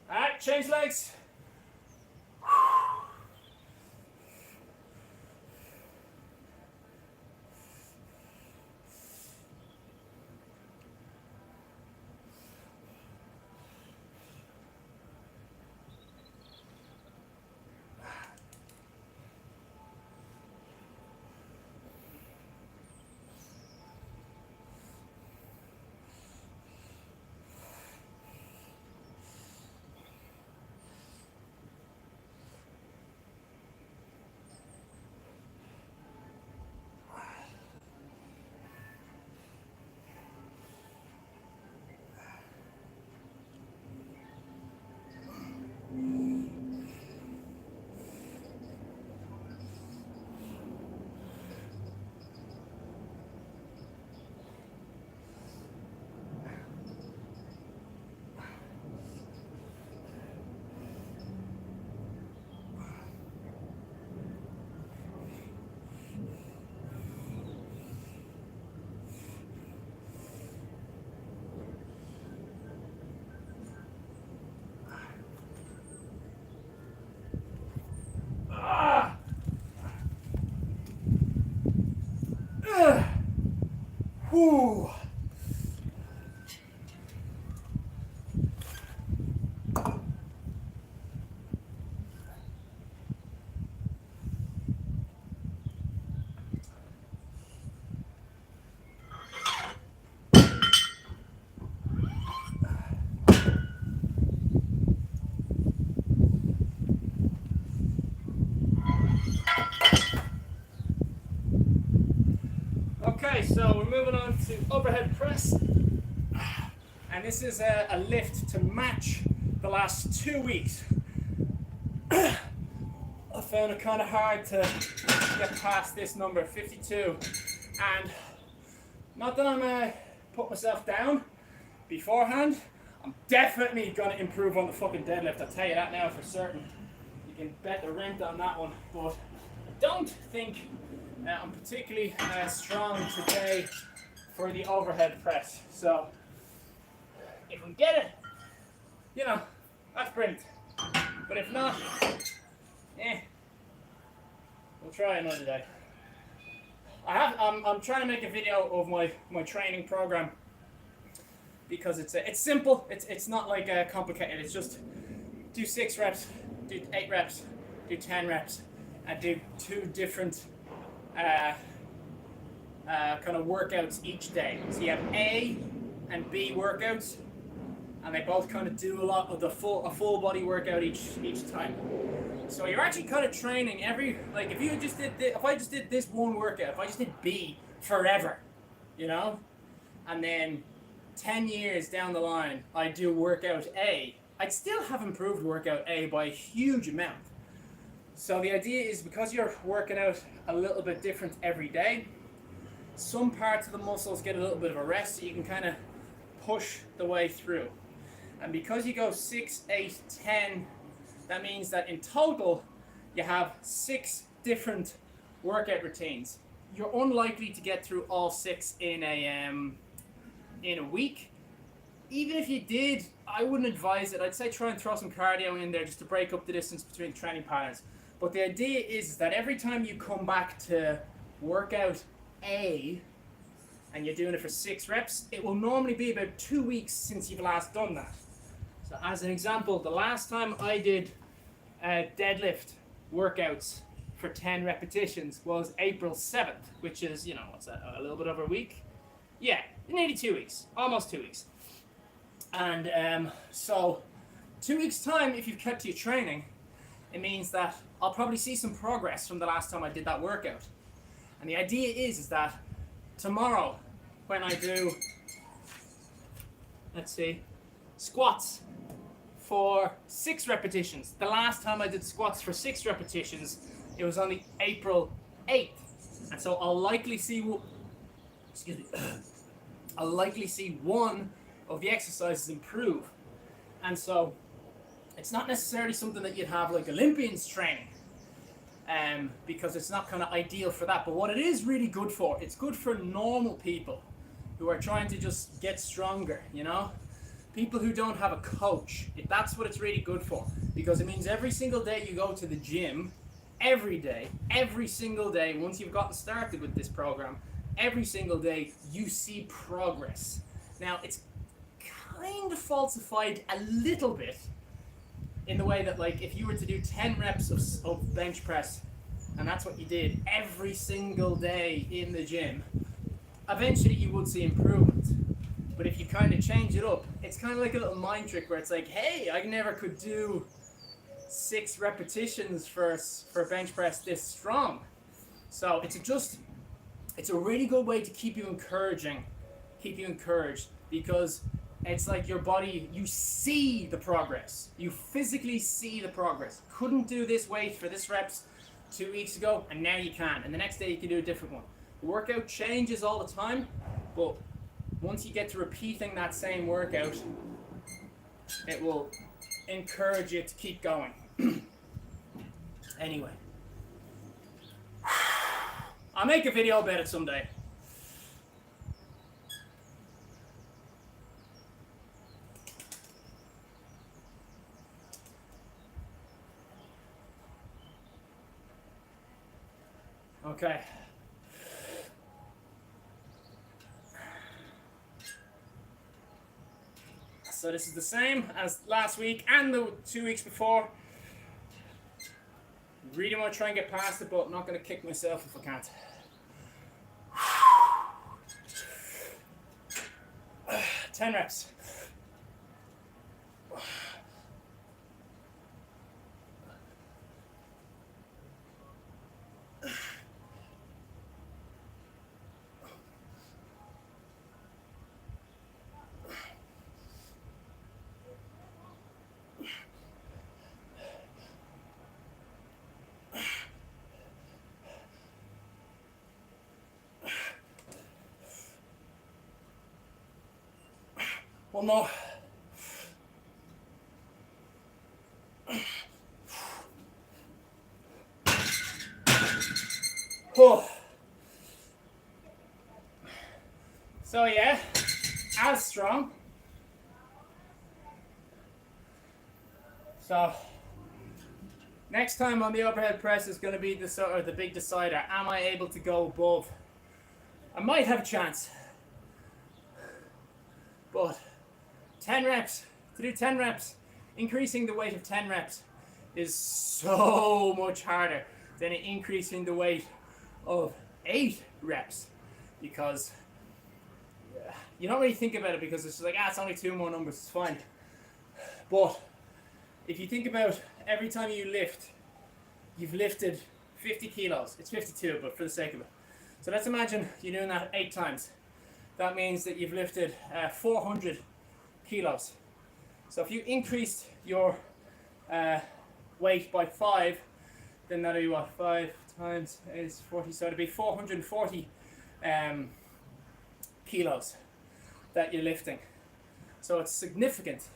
Alright, change legs. Whew. Okay, so we're moving on to overhead press, and this is a lift to match the last 2 weeks. I found it kind of hard to get past this number, 52, and not that I'm put myself down beforehand. I'm definitely gonna improve on the fucking deadlift. I'll tell you that now for certain. You can bet the rent on that one, but I don't think I'm particularly strong today for the overhead press. So if we get it, you know, that's brilliant. But if not, we'll try another day. I'm trying to make a video of my training program because it's simple. It's not like complicated. It's just do 6 reps, do 8 reps, do 10 reps, and do 2 different kind of workouts each day. So you have A and B workouts, and they both kind of do a lot of a full body workout each time. So you're actually kind of training like if I just did this one workout, if I just did B forever, you know, and then 10 years down the line I do workout A, I'd still have improved workout A by a huge amount. So the idea is, because you're working out a little bit different every day, some parts of the muscles get a little bit of a rest, so you can kind of push the way through. And because you go 6, 8, 10, that means that in total you have 6 different workout routines. You're unlikely to get through all 6 in a week. Even if you did, I wouldn't advise it. I'd say try and throw some cardio in there just to break up the distance between training patterns. But the idea is that every time you come back to workout A and you're doing it for 6 reps, it will normally be about 2 weeks since you've last done that. So as an example, the last time I did deadlift workouts for 10 repetitions was April 7th, which is, what's that, a little bit over a week? Yeah, nearly 2 weeks, almost 2 weeks. And so 2 weeks time, if you've kept to your training, it means that I'll probably see some progress from the last time I did that workout. And the idea is that tomorrow, when I do, squats for 6 repetitions. The last time I did squats for 6 repetitions, it was on the April 8th. And so I'll likely see one of the exercises improve. And so it's not necessarily something that you'd have like Olympians training, because it's not kind of ideal for that. But what it is really good for, it's good for normal people who are trying to just get stronger, people who don't have a coach. That's what it's really good for, because it means every single day you go to the gym, every single day, once you've gotten started with this program, every single day you see progress. Now, it's kind of falsified a little bit in the way that, like, if you were to do 10 reps of bench press, and that's what you did every single day in the gym, eventually you would see improvement. But if you kind of change it up, it's kind of like a little mind trick where it's like, hey, I never could do 6 repetitions for bench press this strong. So it's a really good way to keep you encouraged, because it's like your body, you see the progress. You physically see the progress. Couldn't do this weight for this reps 2 weeks ago, and now you can. And the next day you can do a different one. The workout changes all the time, but once you get to repeating that same workout, it will encourage you to keep going. Anyway, I'll make a video about it someday. Okay. So this is the same as last week and the 2 weeks before. Really want to try and get past it, but I'm not going to kick myself if I can't. 10 reps. One more. Oh. So yeah, as strong. So next time on the overhead press is going to be the big decider. Am I able to go above? I might have a chance, but 10 reps, to do 10 reps, increasing the weight of 10 reps is so much harder than increasing the weight of 8 reps, because you don't really think about it, because it's just like, it's only 2 more numbers, it's fine. But if you think about every time you lift, you've lifted 50 kilos. It's 52, but for the sake of it. So let's imagine you're doing that 8 times. That means that you've lifted 400 kilos. So if you increased your weight by 5, then that'll be what? 5 times 8 is 40. So it'll be 440 kilos that you're lifting. So it's significant.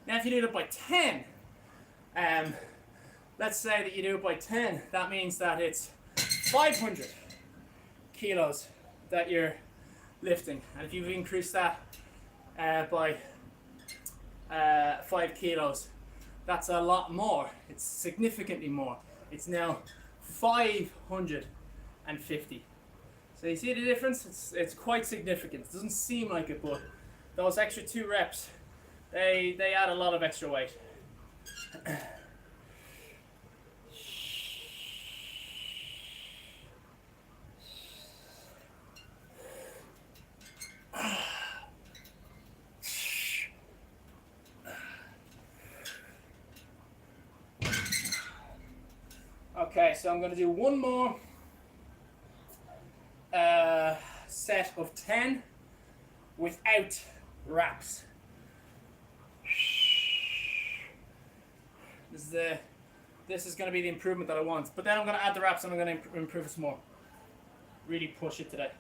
Now if you do it by 10, let's say that you do it by 10, that means that it's 500 kilos that you're lifting. And if you've increased that by 5 kilos, that's a lot more. It's significantly more. It's now 550. So you see the difference? It's quite significant. It doesn't seem like it, but those extra 2 reps, they add a lot of extra weight. Okay, so I'm going to do one more set of 10 without wraps. This is going to be the improvement that I want. But then I'm going to add the wraps and I'm going to improve it some more. Really push it today.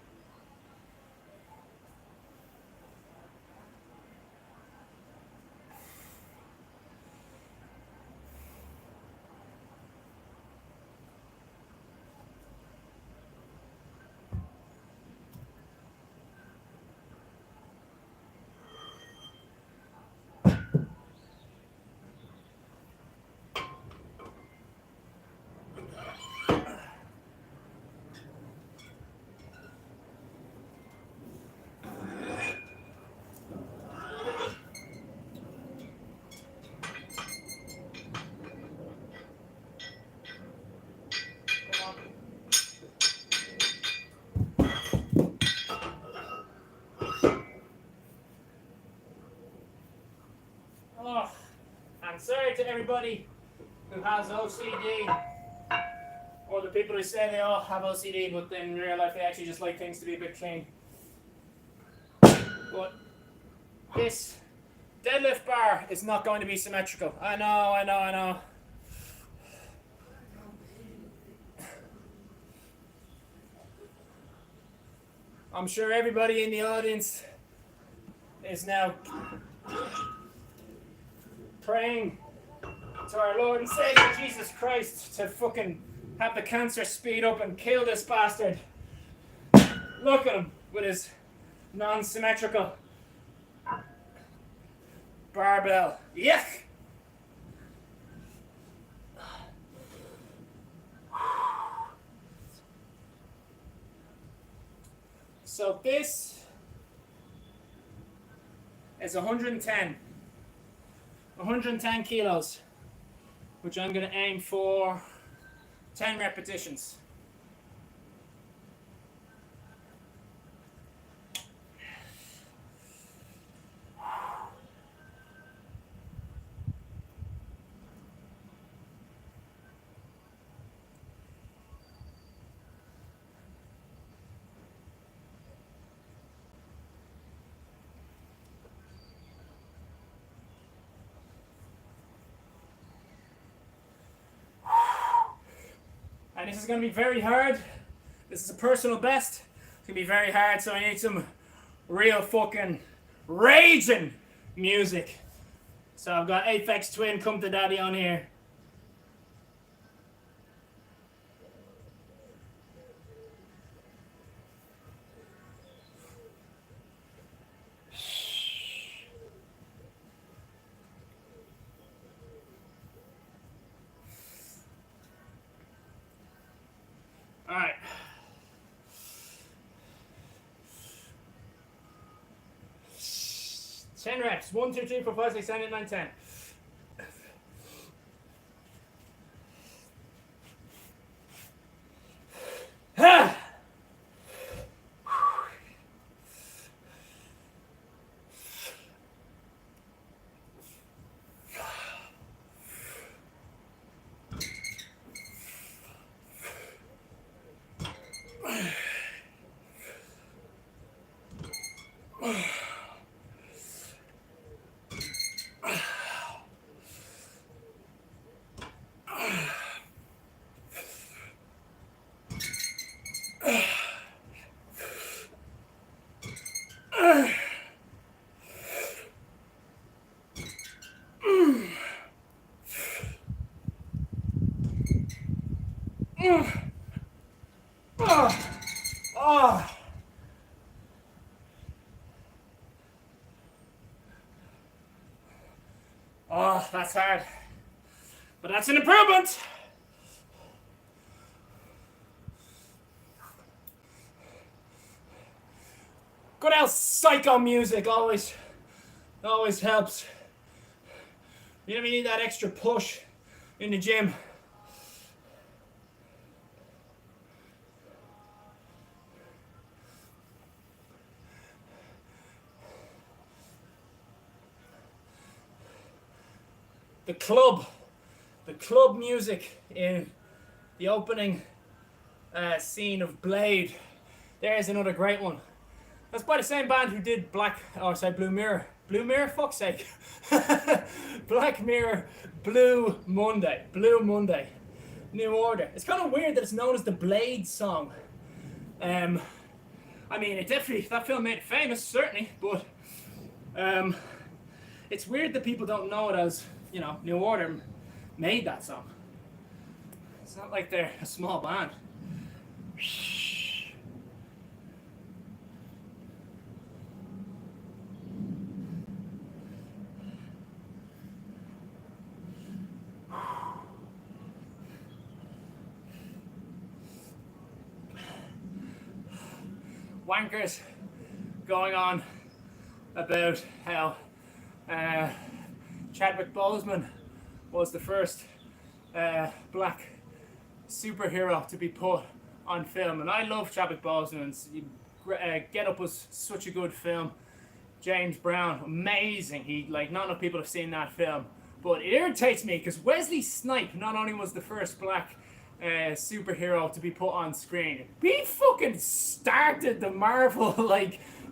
I'm sorry to everybody who has OCD, or the people who say they all have OCD, but then in real life they actually just like things to be a bit clean. But this deadlift bar is not going to be symmetrical. I know. I'm sure everybody in the audience is now praying to our Lord and Savior Jesus Christ to fucking have the cancer speed up and kill this bastard. Look at him with his non-symmetrical barbell. Yuck! So this is 110 110 kilos, which I'm going to aim for 10 repetitions. And this is going to be very hard. This is a personal best. It's going to be very hard, so I need some real fucking raging music. So I've got Aphex Twin, Come to Daddy on here. Alright. Ten reps. 1, 2, 3, 4, 5, 6, 7, 8, 9, 10. Oh, that's hard. But that's an improvement. Good old psycho music always helps. You never need that extra push in the gym. The club music in the opening scene of Blade. There's another great one. That's by the same band who did Blue Mirror. Blue Mirror, fuck's sake. Black Mirror, Blue Monday. New Order. It's kind of weird that it's known as the Blade song. I mean, that film made it famous, certainly, but it's weird that people don't know it as, New Order made that song. It's not like they're a small band. Wankers going on about how Chadwick Boseman was the first black superhero to be put on film, and I love Chadwick Boseman's Get Up was such a good film. James Brown, amazing. Not enough people have seen that film, but it irritates me because Wesley Snipes not only was the first black superhero to be put on screen, he fucking started the Marvel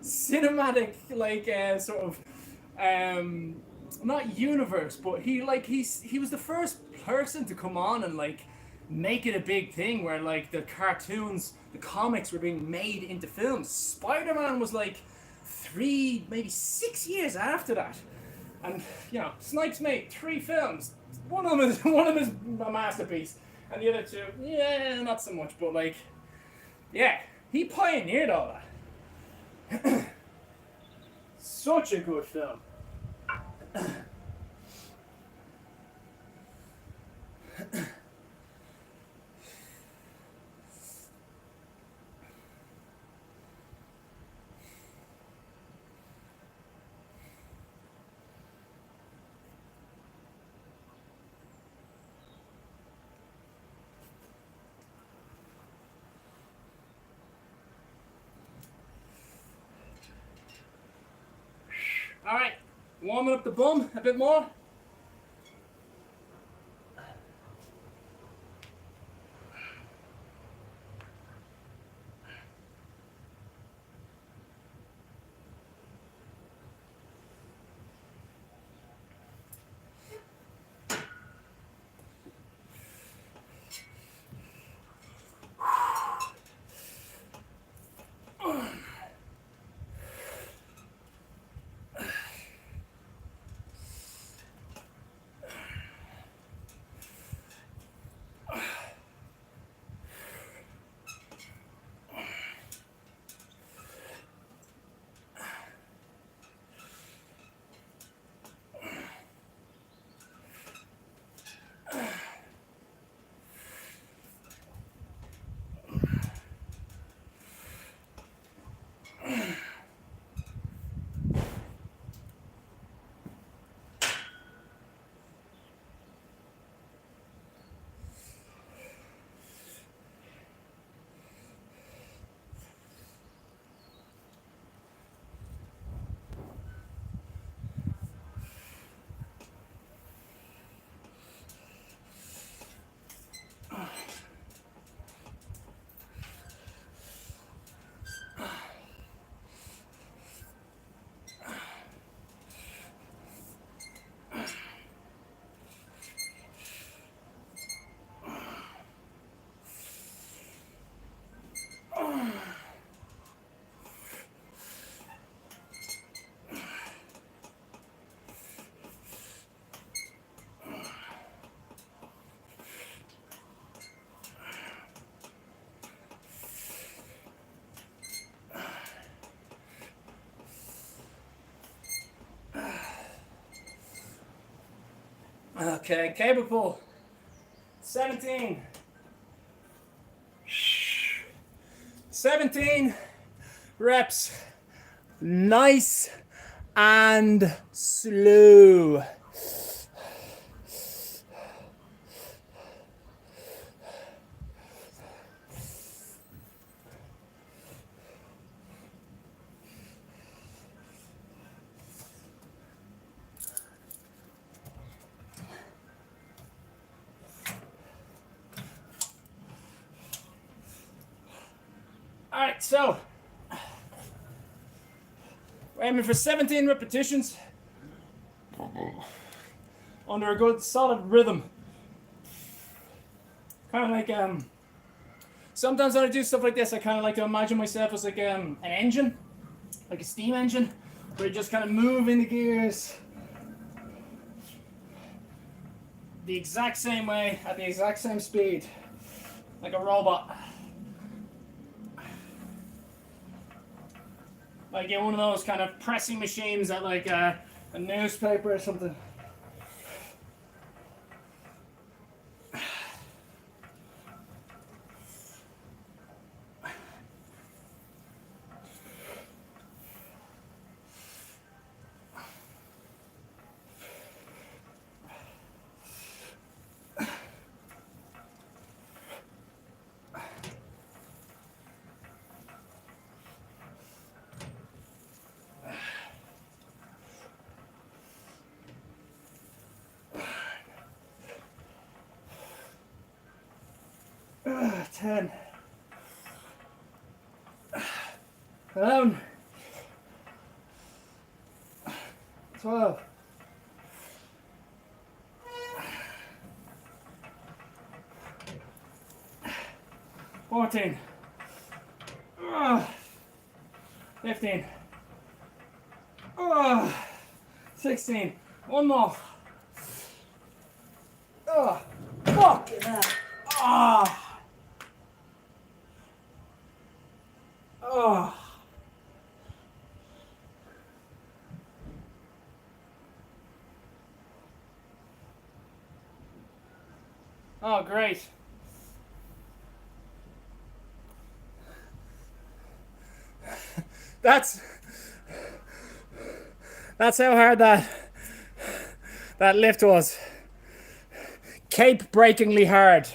cinematic sort of not universe, but he was the first person to come on and make it a big thing where the cartoons, the comics were being made into films. Spider-Man was 3, maybe 6 years after that, and Snipes made 3 films. One of them is a masterpiece, and the other 2, not so much. But he pioneered all that. Such a good film. All right, warming up the bum a bit more. Okay, capable. 17. 17 reps. Nice and slow. All right, so we're aiming for 17 repetitions under a good solid rhythm. Kind of like sometimes when I do stuff like this, I kind of like to imagine myself as like an engine, like a steam engine, where you just kind of move in the gears the exact same way at the exact same speed, like a robot. Like in one of those kind of pressing machines at like a newspaper or something. Ten. 11. 12. 14. 15. 16. One more. Fucking hell. Oh, great. That's how hard that lift was. Cape breakingly hard.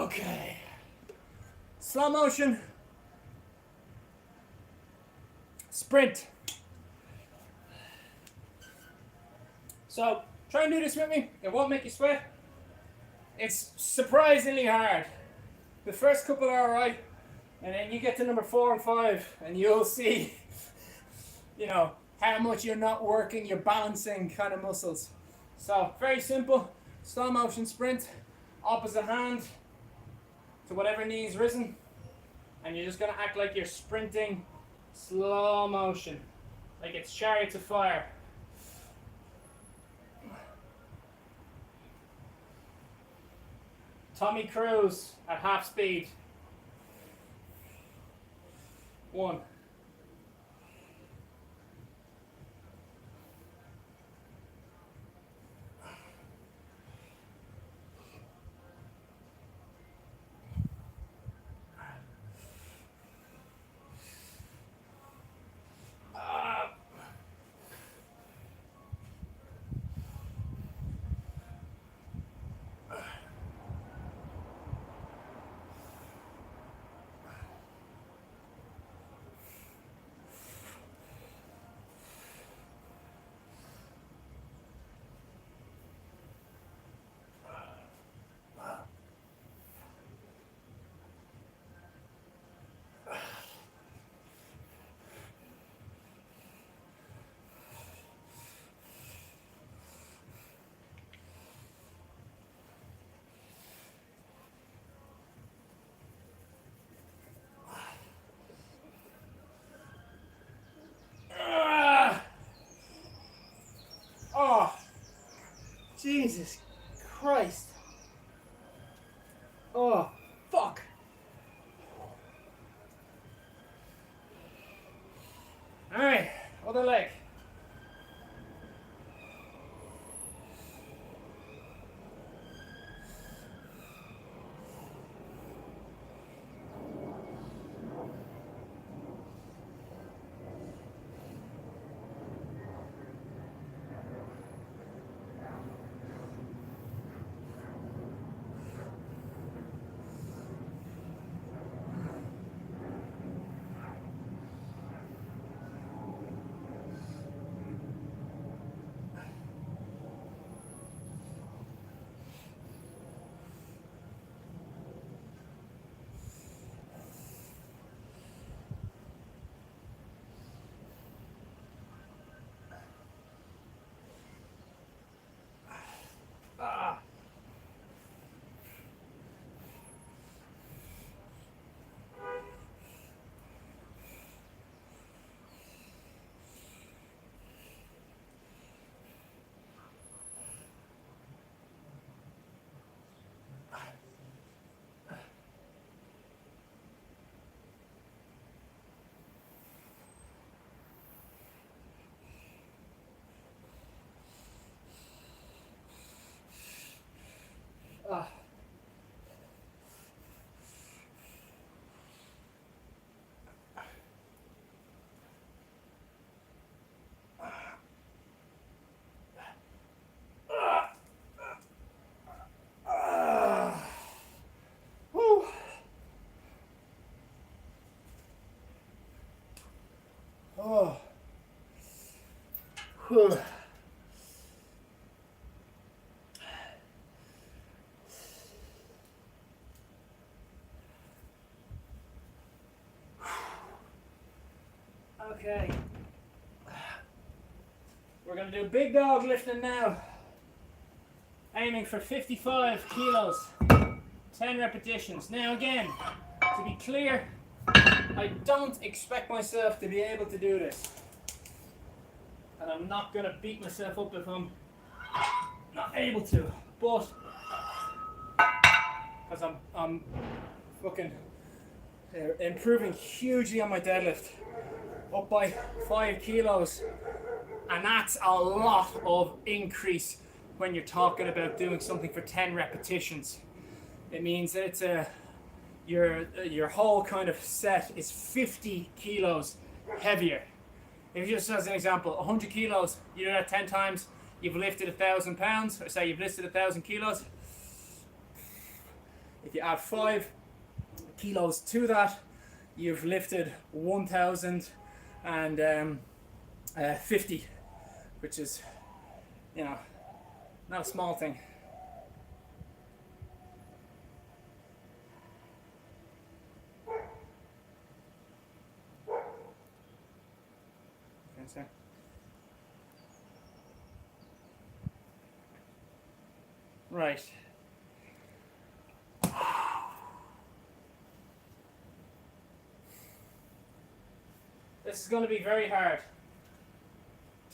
Okay. Slow motion. Sprint. So, try and do this with me. It won't make you sweat. It's surprisingly hard. The first couple are alright, and then you get to number 4 and 5, and you'll see, you know, how much you're not working your balancing kind of muscles. So, very simple. Slow motion sprint. Opposite hand to whatever knee is risen. And you're just going to act like you're sprinting slow motion. Like it's Chariots of Fire. Tommy Cruise at half speed. 1. Oh, Jesus Christ. Oh, fuck. Alright, other leg. Oh. Whew. Okay. We're going to do big dog lifting now. Aiming for 55 kilos. 10 repetitions. Now again, to be clear, I don't expect myself to be able to do this. And I'm not going to beat myself up if I'm not able to. But, because I'm fucking improving hugely on my deadlift. Up by 5 kilos. And that's a lot of increase when you're talking about doing something for 10 repetitions. It means that it's your whole kind of set is 50 kilos heavier. If you just as an example, 100 kilos, you do that 10 times, you've lifted 1,000 pounds, or say you've lifted 1,000 kilos. If you add 5 kilos to that, you've lifted 1,050, which is, you know, not a small thing. Okay, so. Right. This is going to be very hard.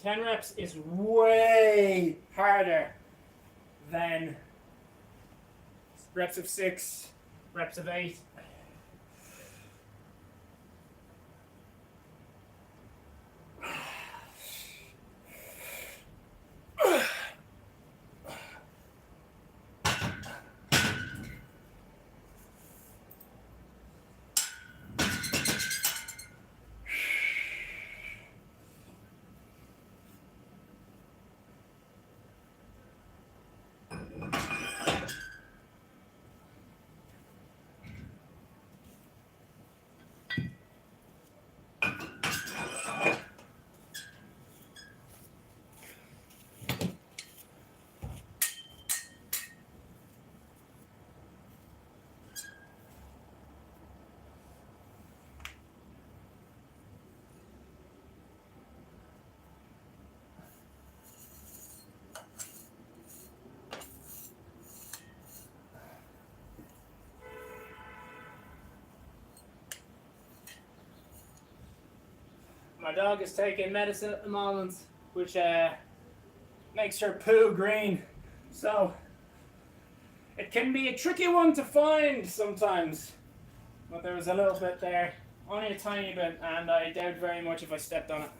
10 reps is way harder than reps of 6, reps of 8. My dog is taking medicine at the moment, which makes her poo green. So it can be a tricky one to find sometimes. But there was a little bit there, only a tiny bit, and I doubt very much if I stepped on it.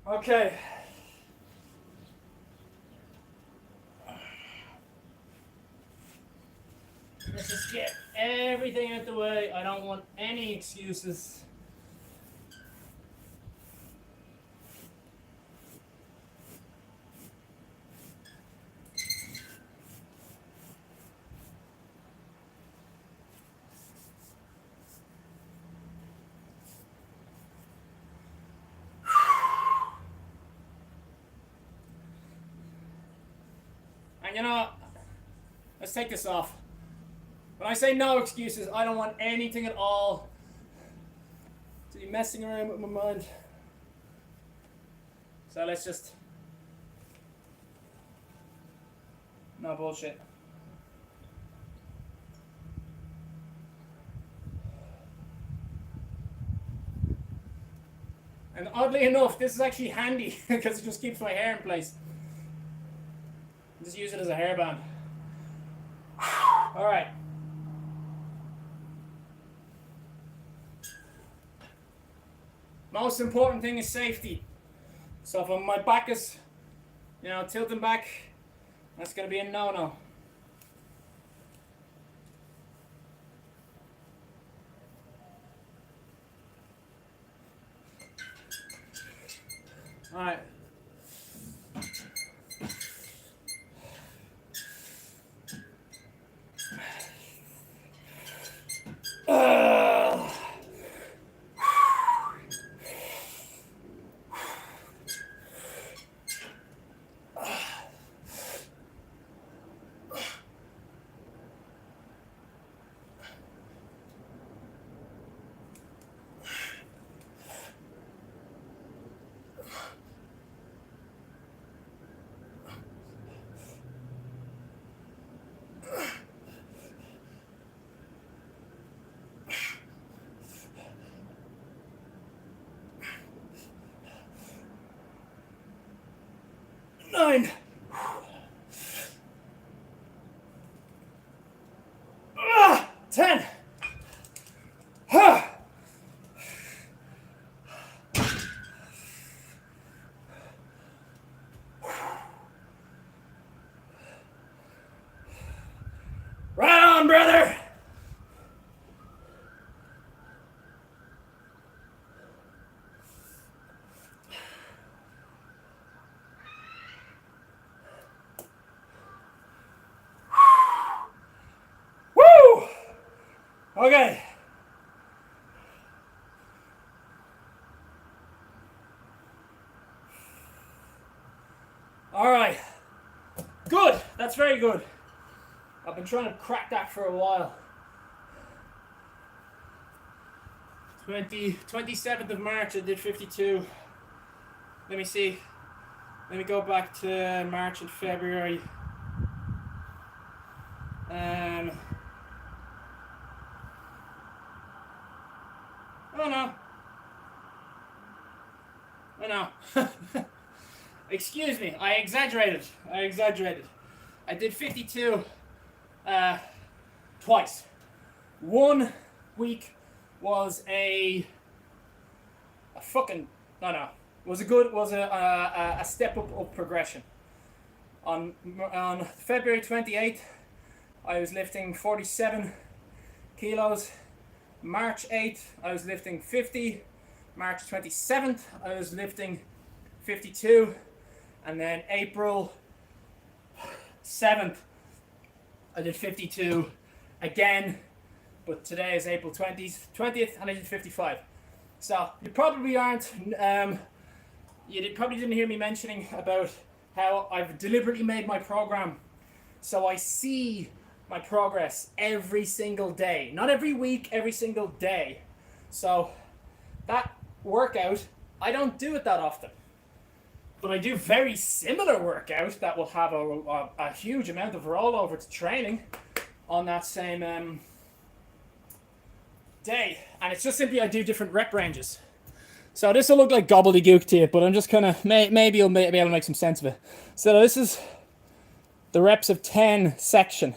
Okay. Let's just get everything out the way. I don't want any excuses. And you know, let's take this off. When I say no excuses, I don't want anything at all to be messing around with my mind. So let's just, no bullshit. And oddly enough, this is actually handy because it just keeps my hair in place. Just use it as a hairband. All right. Most important thing is safety. So if my back is, you know, tilting back, that's going to be a no-no. All right. Nine. 10. Right on, brother. Okay. All right. Good. That's very good. I've been trying to crack that for a while. 27th of March, I did 52. Let me see. Let me go back to March and February. Oh no. Oh no. Excuse me, I exaggerated. I did 52 twice. 1 week was a fucking was a step up of progression. On February 28th, I was lifting 47 kilos. March 8th, I was lifting 50. March 27th, I was lifting 52. And then April 7th, I did 52 again. But today is April 20th, and I did 55. So you probably aren't, probably didn't hear me mentioning about how I've deliberately made my program so I see my progress every single day. Not every week, every single day. So that workout, I don't do it that often. But I do very similar workout that will have a huge amount of rollover to training on that same day. And it's just simply I do different rep ranges. So this will look like gobbledygook to you, but I'm just kind of, maybe you'll be able to make some sense of it. So this is the reps of 10 section.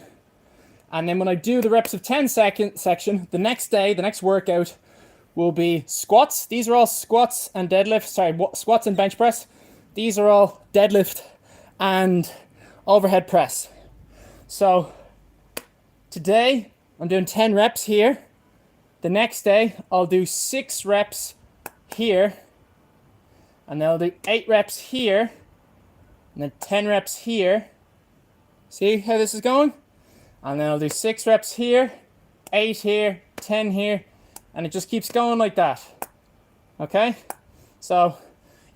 And then when I do the reps of 10 section, the next day, the next workout will be squats. These are all squats and deadlift. Sorry, squats and bench press. These are all deadlift and overhead press. So today I'm doing 10 reps here. The next day I'll do 6 reps here, and then I'll do 8 reps here, and then 10 reps here. See how this is going? And then I'll do 6 reps here, 8 here, 10 here, and it just keeps going like that. Okay? So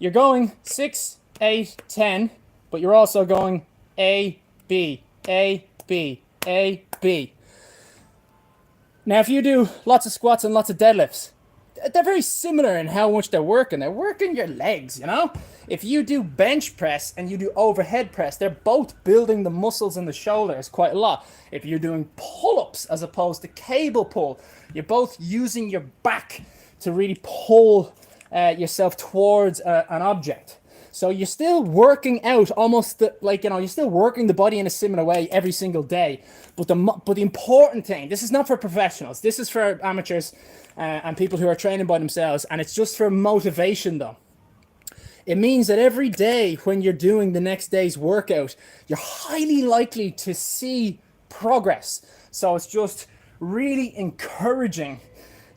you're going 6, 8, 10, but you're also going A, B, A, B, A, B. Now if you do lots of squats and lots of deadlifts, they're very similar in how much they're working. They're working your legs, you know? If you do bench press and you do overhead press, they're both building the muscles in the shoulders quite a lot. If you're doing pull-ups as opposed to cable pull, you're both using your back to really pull yourself towards an object. So you're still working out almost like, you know, you're still working the body in a similar way every single day. But the important thing, this is not for professionals. This is for amateurs and people who are training by themselves. And it's just for motivation though. It means that every day when you're doing the next day's workout, you're highly likely to see progress. So it's just really encouraging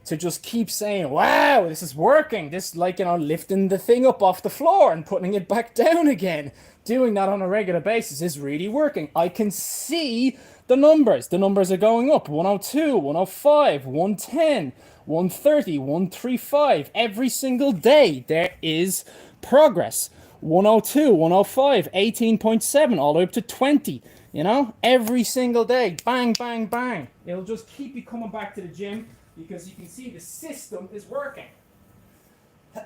to just keep saying, wow, this is working. This, like, you know, lifting the thing up off the floor and putting it back down again. Doing that on a regular basis is really working. I can see the numbers. The numbers are going up. 102, 105, 110, 130, 135. Every single day there is progress. 102, 105, 18.7, all the way up to 20. You know, every single day. Bang, bang, bang. It'll just keep you coming back to the gym, because you can see the system is working.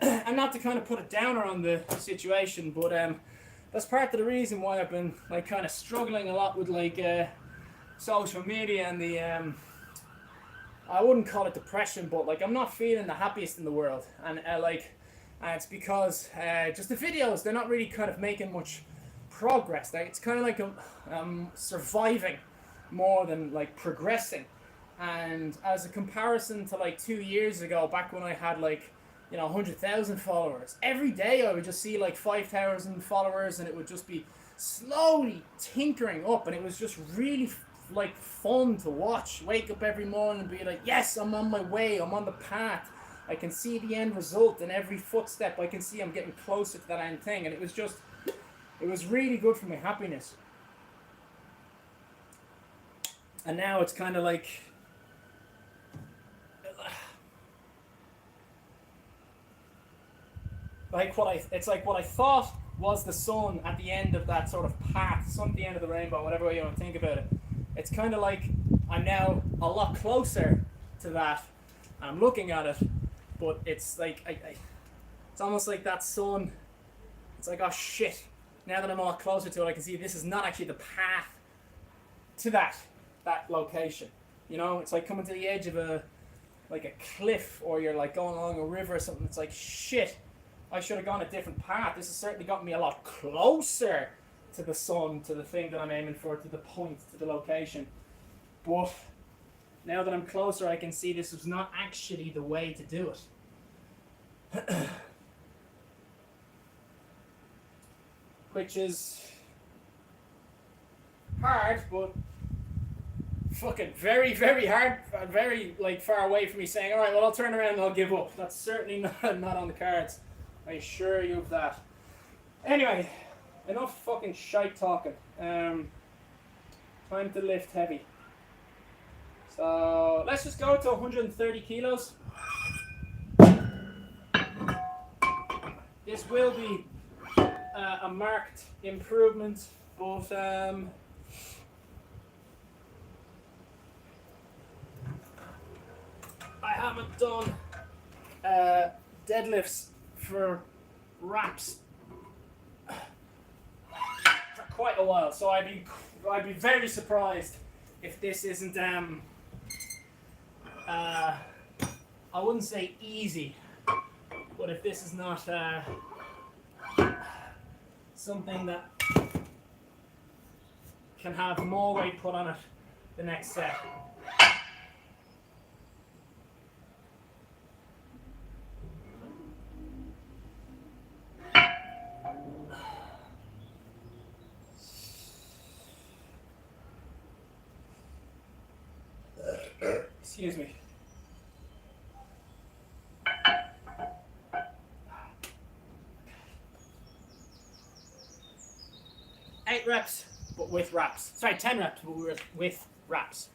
And not to kind of put a downer on the situation, but that's part of the reason why I've been like kind of struggling a lot with like social media and the I wouldn't call it depression, but like I'm not feeling the happiest in the world, and it's because just the videos, they're not really kind of making much progress. Like, it's kind of like surviving more than like progressing. And as a comparison to like 2 years ago, back when I had like, you know, 100,000 followers, every day I would just see like 5,000 followers, and it would just be slowly tinkering up, and it was just really like fun to watch. Wake up every morning and be like, yes, I'm on my way, I'm on the path. I can see the end result in every footstep. I can see I'm getting closer to that end thing, and it was really good for my happiness. And now it's kind of like, it's like what I thought was the sun at the end of that sort of path, sun at the end of the rainbow, whatever way you want to think about it. It's kind of like I'm now a lot closer to that. I'm looking at it, but it's like it's almost like that sun. It's like, oh shit! Now that I'm a lot closer to it, I can see this is not actually the path to that location. You know, it's like coming to the edge of a cliff, or you're like going along a river or something. It's like, shit, I should have gone a different path. This has certainly got me a lot closer to the sun, to the thing that I'm aiming for, to the point, to the location. But now that I'm closer, I can see this was not actually the way to do it. Which is hard, but fucking very, very hard, very like far away from me saying, alright, well, I'll turn around and I'll give up. That's certainly not on the cards. I assure you of that. Anyway, enough fucking shite talking. Time to lift heavy. So let's just go to 130 kilos. This will be a marked improvement, but I haven't done deadlifts for wraps for quite a while, so I'd be very surprised if this isn't I wouldn't say easy, but if this is not something that can have more weight put on it the next set. Excuse me. 8 reps, but with wraps. Sorry, 10 reps, but with wraps.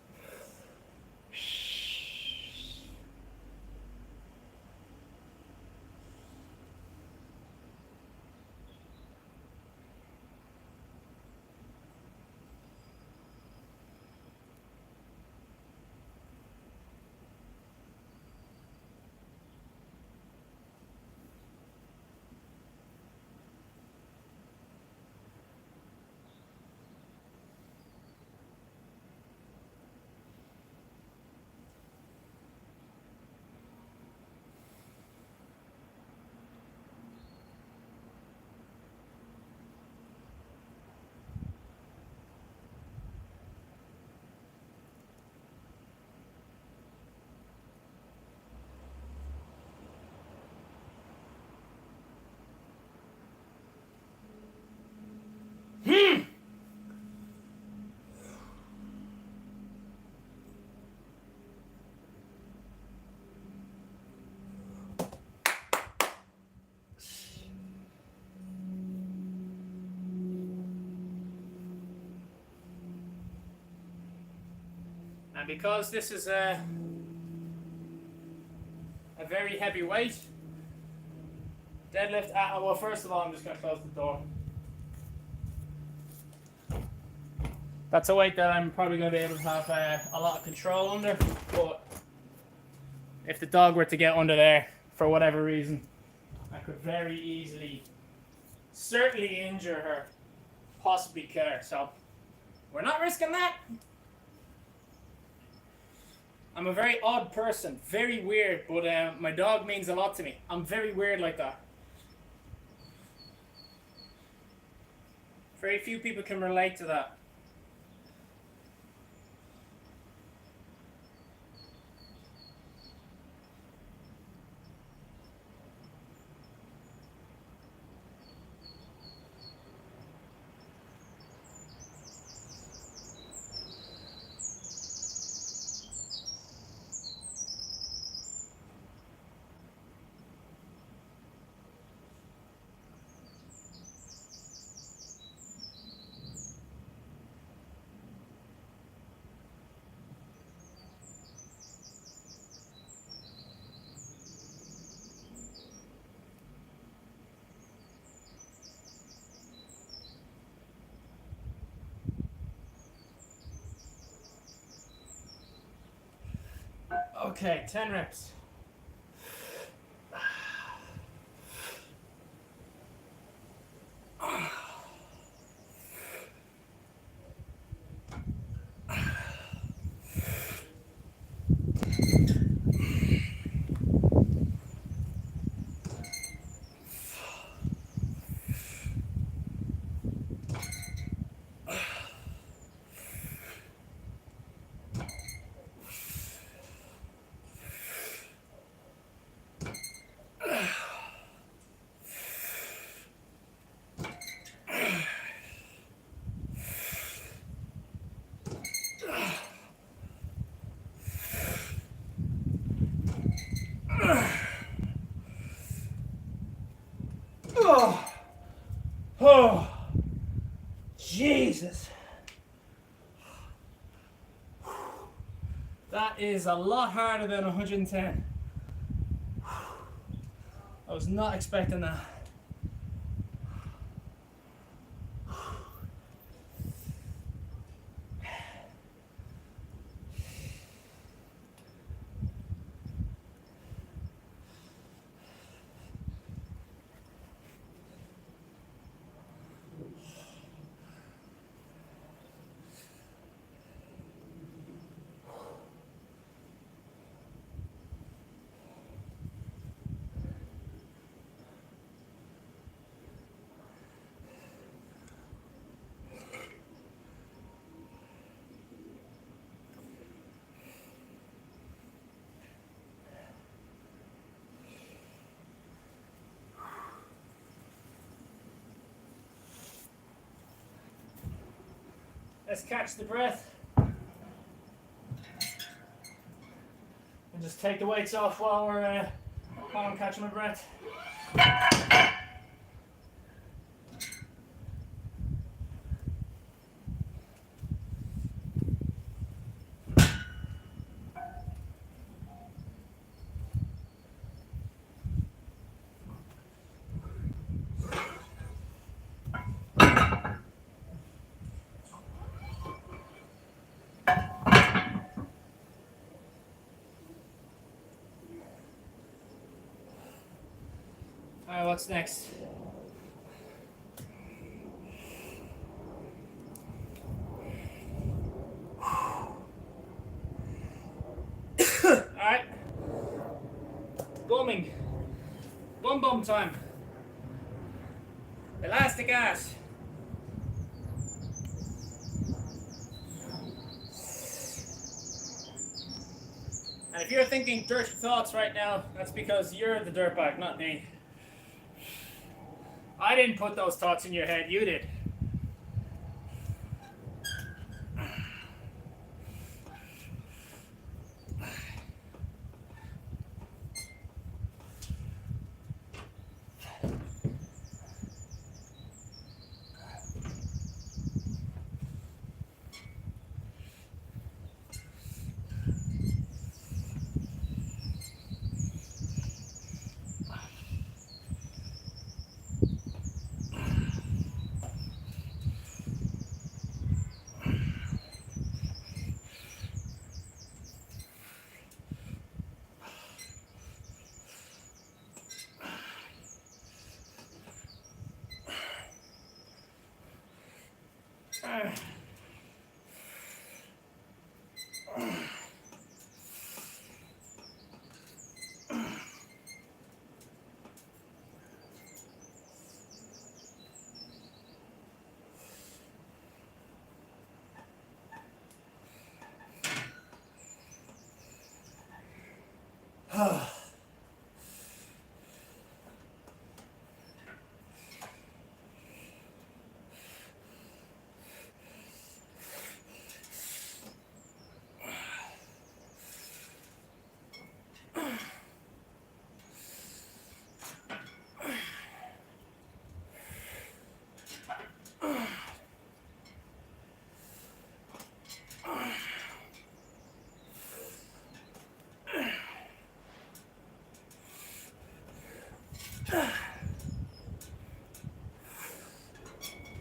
And because this is a very heavy weight, deadlift, well, first of all, I'm just going to close the door. That's a weight that I'm probably going to be able to have a lot of control under, but if the dog were to get under there for whatever reason, I could very easily, certainly injure her, possibly kill her, so we're not risking that. I'm a very odd person, very weird, but my dog means a lot to me. I'm very weird like that. Very few people can relate to that. Okay, 10 reps. Oh, oh, Jesus. That is a lot harder than 110. I was not expecting that. Let's catch the breath. And just take the weights off while I'm catching my breath. Alright, what's next? Alright. Bumming. Bum time. Elastic ass. And if you're thinking dirty thoughts right now, that's because you're the dirtbag, not me. I didn't put those thoughts in your head, you did.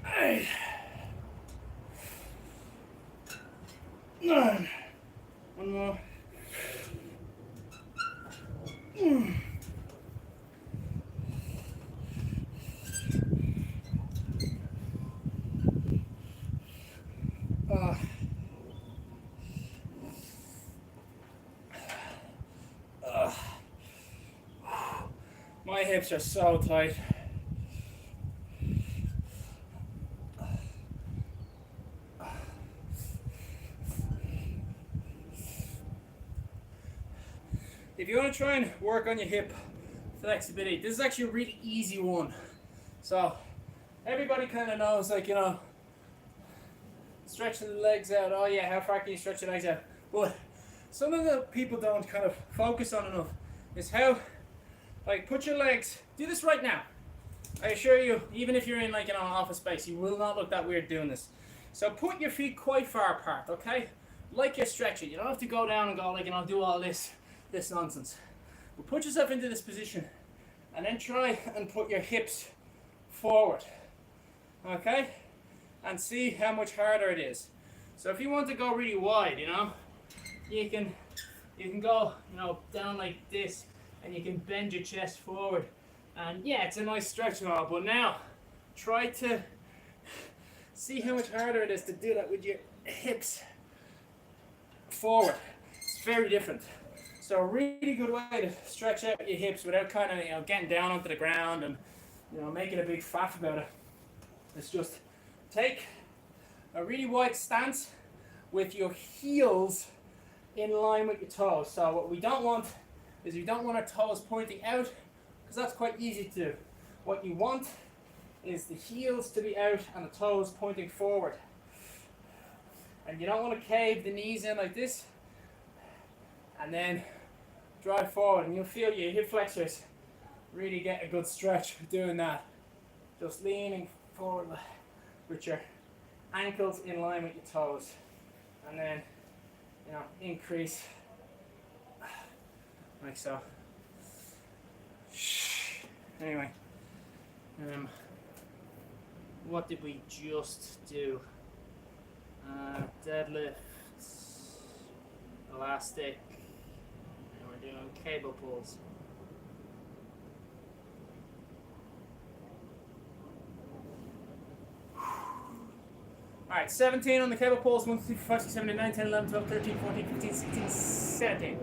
Hey. 9. One more. hips are so tight. If you want to try and work on your hip flexibility, this is actually a really easy one. So everybody kind of knows, like, you know, stretching the legs out. Oh yeah, how far can you stretch your legs out? But something that people don't kind of focus on enough is how, like, put your legs, do this right now. I assure you, even if you're in, like, an office space, you will not look that weird doing this. So put your feet quite far apart, okay? Like you're stretching. You don't have to go down and go, like, you know, do all this nonsense. But put yourself into this position and then try and put your hips forward, okay? And see how much harder it is. So if you want to go really wide, you know, you can go, you know, down like this, and you can bend your chest forward. And yeah, it's a nice stretch and all, but now try to see how much harder it is to do that with your hips forward. It's very different. So a really good way to stretch out your hips without kind of, you know, getting down onto the ground and, you know, making a big faff about it. It's just take a really wide stance with your heels in line with your toes. So what we don't want is we don't want our toes pointing out, because that's quite easy to do. What you want is the heels to be out and the toes pointing forward. And you don't want to cave the knees in like this and then drive forward, and you'll feel your hip flexors really get a good stretch doing that. Just leaning forward with your ankles in line with your toes, and then, you know, increase like so. Anyway, what did we just do? Deadlift, elastic, and we're doing cable pulls. Alright, 17 on the cable pulls, 1, 2, 3, 4, 5, 6, 7, 8, 9, 10, 11, 12, 13, 14, 15, 16, 17.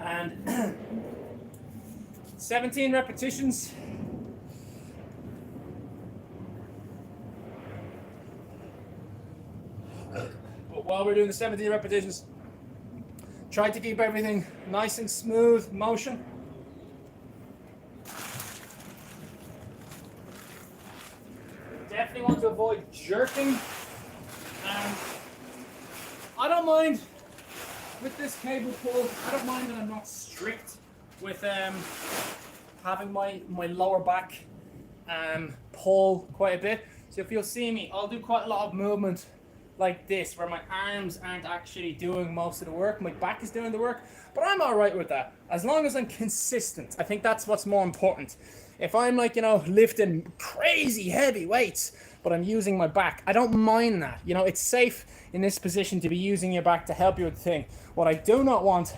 And 17 repetitions. But while we're doing the 17 repetitions, try to keep everything nice and smooth motion. Definitely want to avoid jerking. I don't mind with this cable pull. I don't mind that I'm not strict with having my lower back pull quite a bit. So if you'll see me, I'll do quite a lot of movement like this, where my arms aren't actually doing most of the work, my back is doing the work. But I'm all right with that, as long as I'm consistent. I think that's what's more important. If I'm, like, you know, lifting crazy heavy weights, but I'm using my back, I don't mind that. You know, it's safe in this position to be using your back to help you with the thing. What I do not want,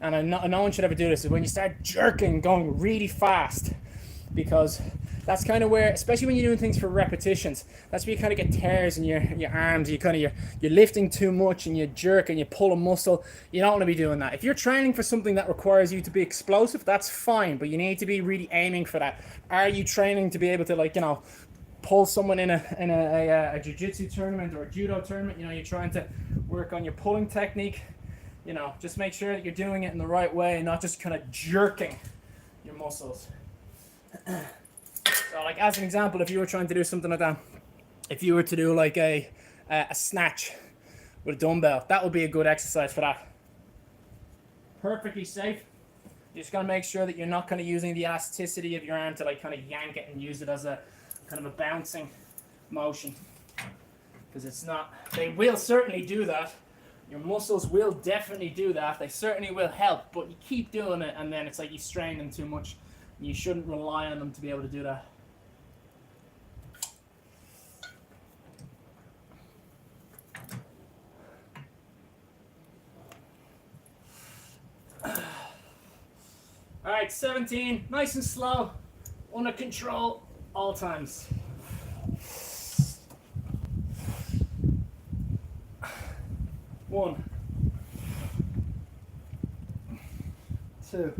and no one should ever do this, is when you start jerking, going really fast, because that's kind of where, especially when you're doing things for repetitions, that's where you kind of get tears in your arms. You're lifting too much and you jerk and you pull a muscle. You don't want to be doing that. If you're training for something that requires you to be explosive, that's fine, but you need to be really aiming for that. Are you training to be able to, like, you know, pull someone in a jiu-jitsu tournament or a judo tournament? You know, you're trying to work on your pulling technique. You know, just make sure that you're doing it in the right way and not just kind of jerking your muscles. So, like, as an example, if you were trying to do something like that, if you were to do like a snatch with a dumbbell, that would be a good exercise for that. Perfectly safe. You just gotta make sure that you're not kind of using the elasticity of your arm to, like, kind of yank it and use it as a kind of a bouncing motion, because it's not. They will certainly do that. Your muscles will definitely do that. They certainly will help, but you keep doing it and then it's like you strain them too much. You shouldn't rely on them to be able to do that. Alright, 17, nice and slow, under control, all times. 1, 2.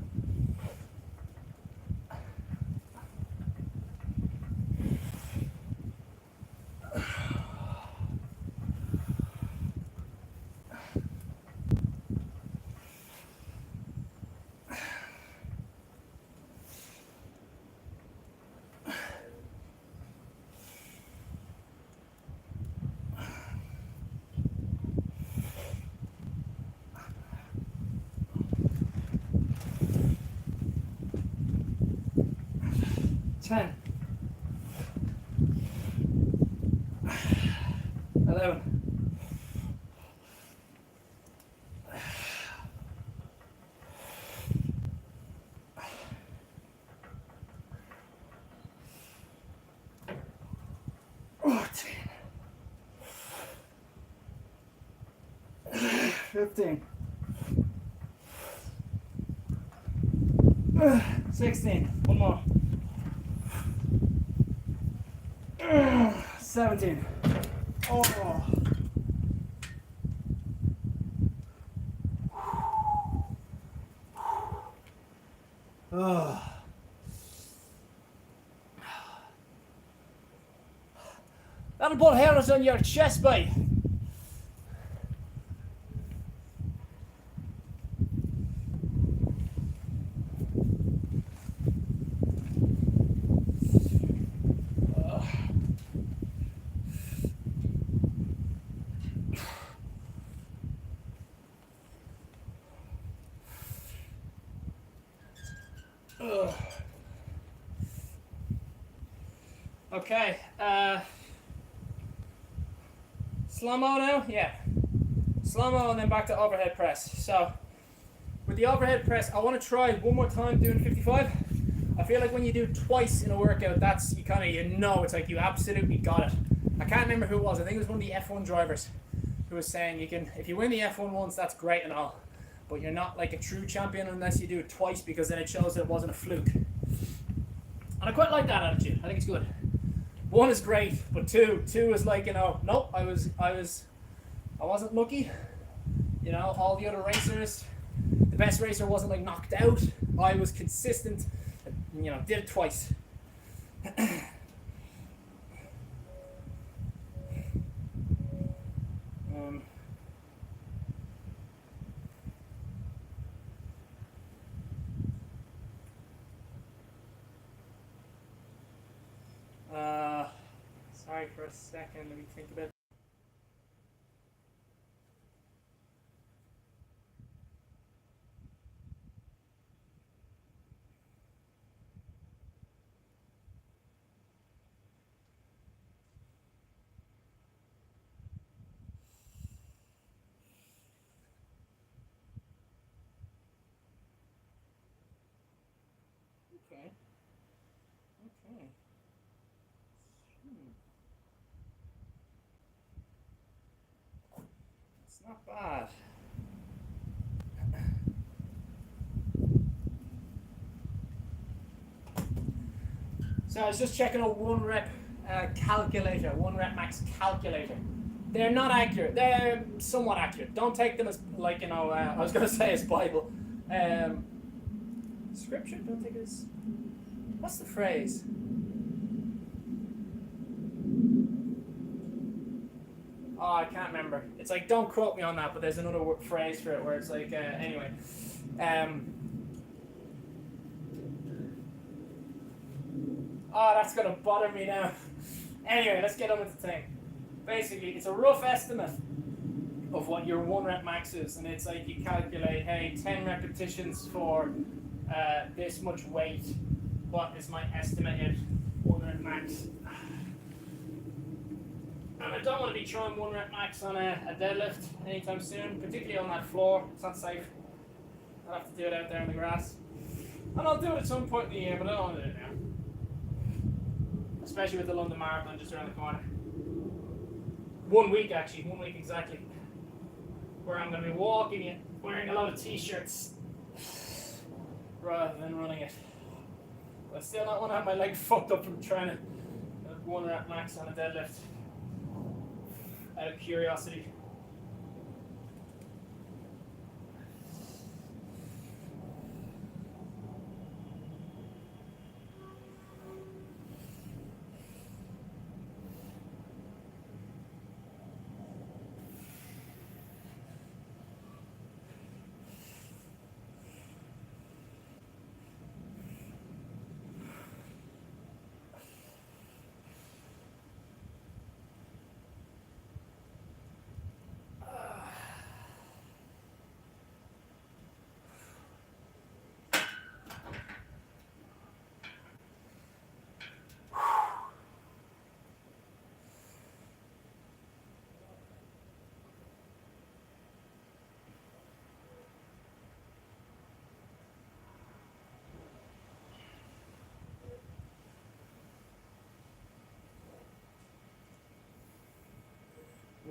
Ten. 11. 14. 15. 16. One more. 17. Oh. Oh. That'll put hairs on your chest, mate. Okay, slow-mo now? Yeah. Slow-mo and then back to overhead press. So, with the overhead press, I want to try one more time doing 55. I feel like when you do twice in a workout, that's, it's like you absolutely got it. I can't remember who it was. I think it was one of the F1 drivers who was saying if you win the F1 once, that's great and all. But you're not like a true champion unless you do it twice, because then it shows that it wasn't a fluke. And I quite like that attitude. I think it's good. 1 is great, but 2 is like, nope, I wasn't lucky. All the other racers, the best racer wasn't like knocked out. I was consistent, did it twice. Sorry for a second, let me think about it. Okay. It's not bad. So I was just checking a 1 rep calculator, 1 rep max calculator. They're not accurate. They're somewhat accurate. Don't take them as like, I was going to say as Bible. Scripture? Don't take it as... What's the phrase? Oh, I can't remember. It's like, don't quote me on that, but there's another phrase for it where it's like, anyway. Oh, that's going to bother me now. Anyway, let's get on with the thing. Basically, it's a rough estimate of what your 1 rep max is, and it's like you calculate, hey, 10 repetitions for this much weight. What is my estimated 1 rep max? And I don't want to be trying 1 rep max on a deadlift anytime soon, particularly on that floor. It's not safe. I'll have to do it out there in the grass. And I'll do it at some point in the year, but I don't want to do it now. Especially with the London Marathon just around the corner. 1 week actually, 1 week exactly. Where I'm going to be walking it, wearing a lot of t-shirts rather than running it. But I still don't want to have my leg fucked up from trying to 1 rep max on a deadlift. Out of curiosity.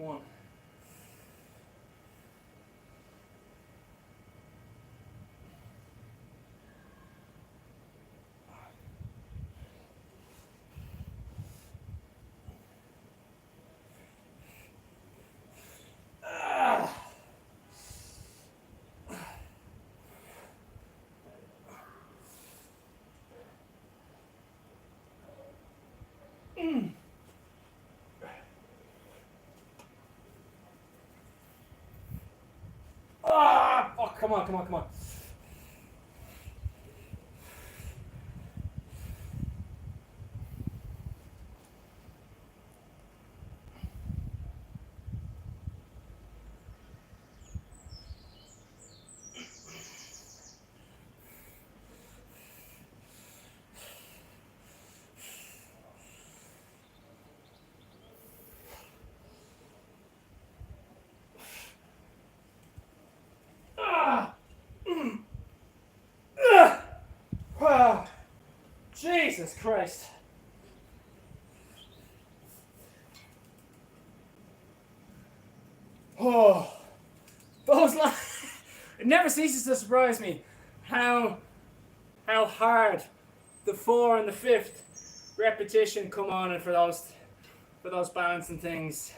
one. Oh, come on, come on, come on. Wow. Jesus Christ. Oh, those lines. It never ceases to surprise me how hard the 4 and the 5th repetition come on, and for those balancing things.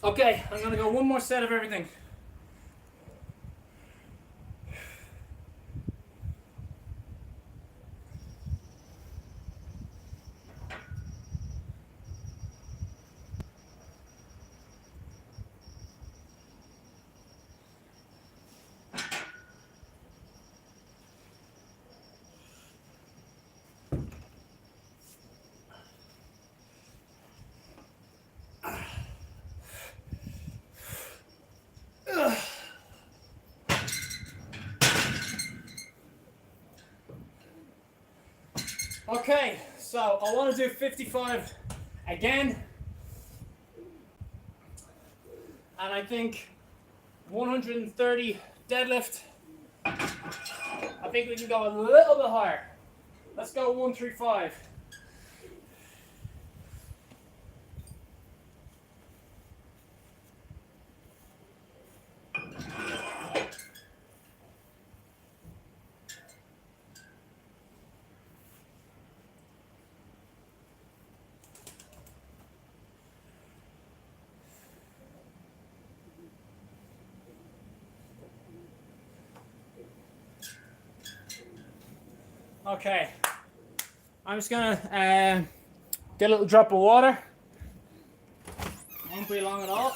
Okay, I'm gonna go one more set of everything. Okay, so I want to do 55 again, and I think 130 deadlift. I think we can go a little bit higher. Let's go 135. Okay, I'm just gonna get a little drop of water. Won't be long at all.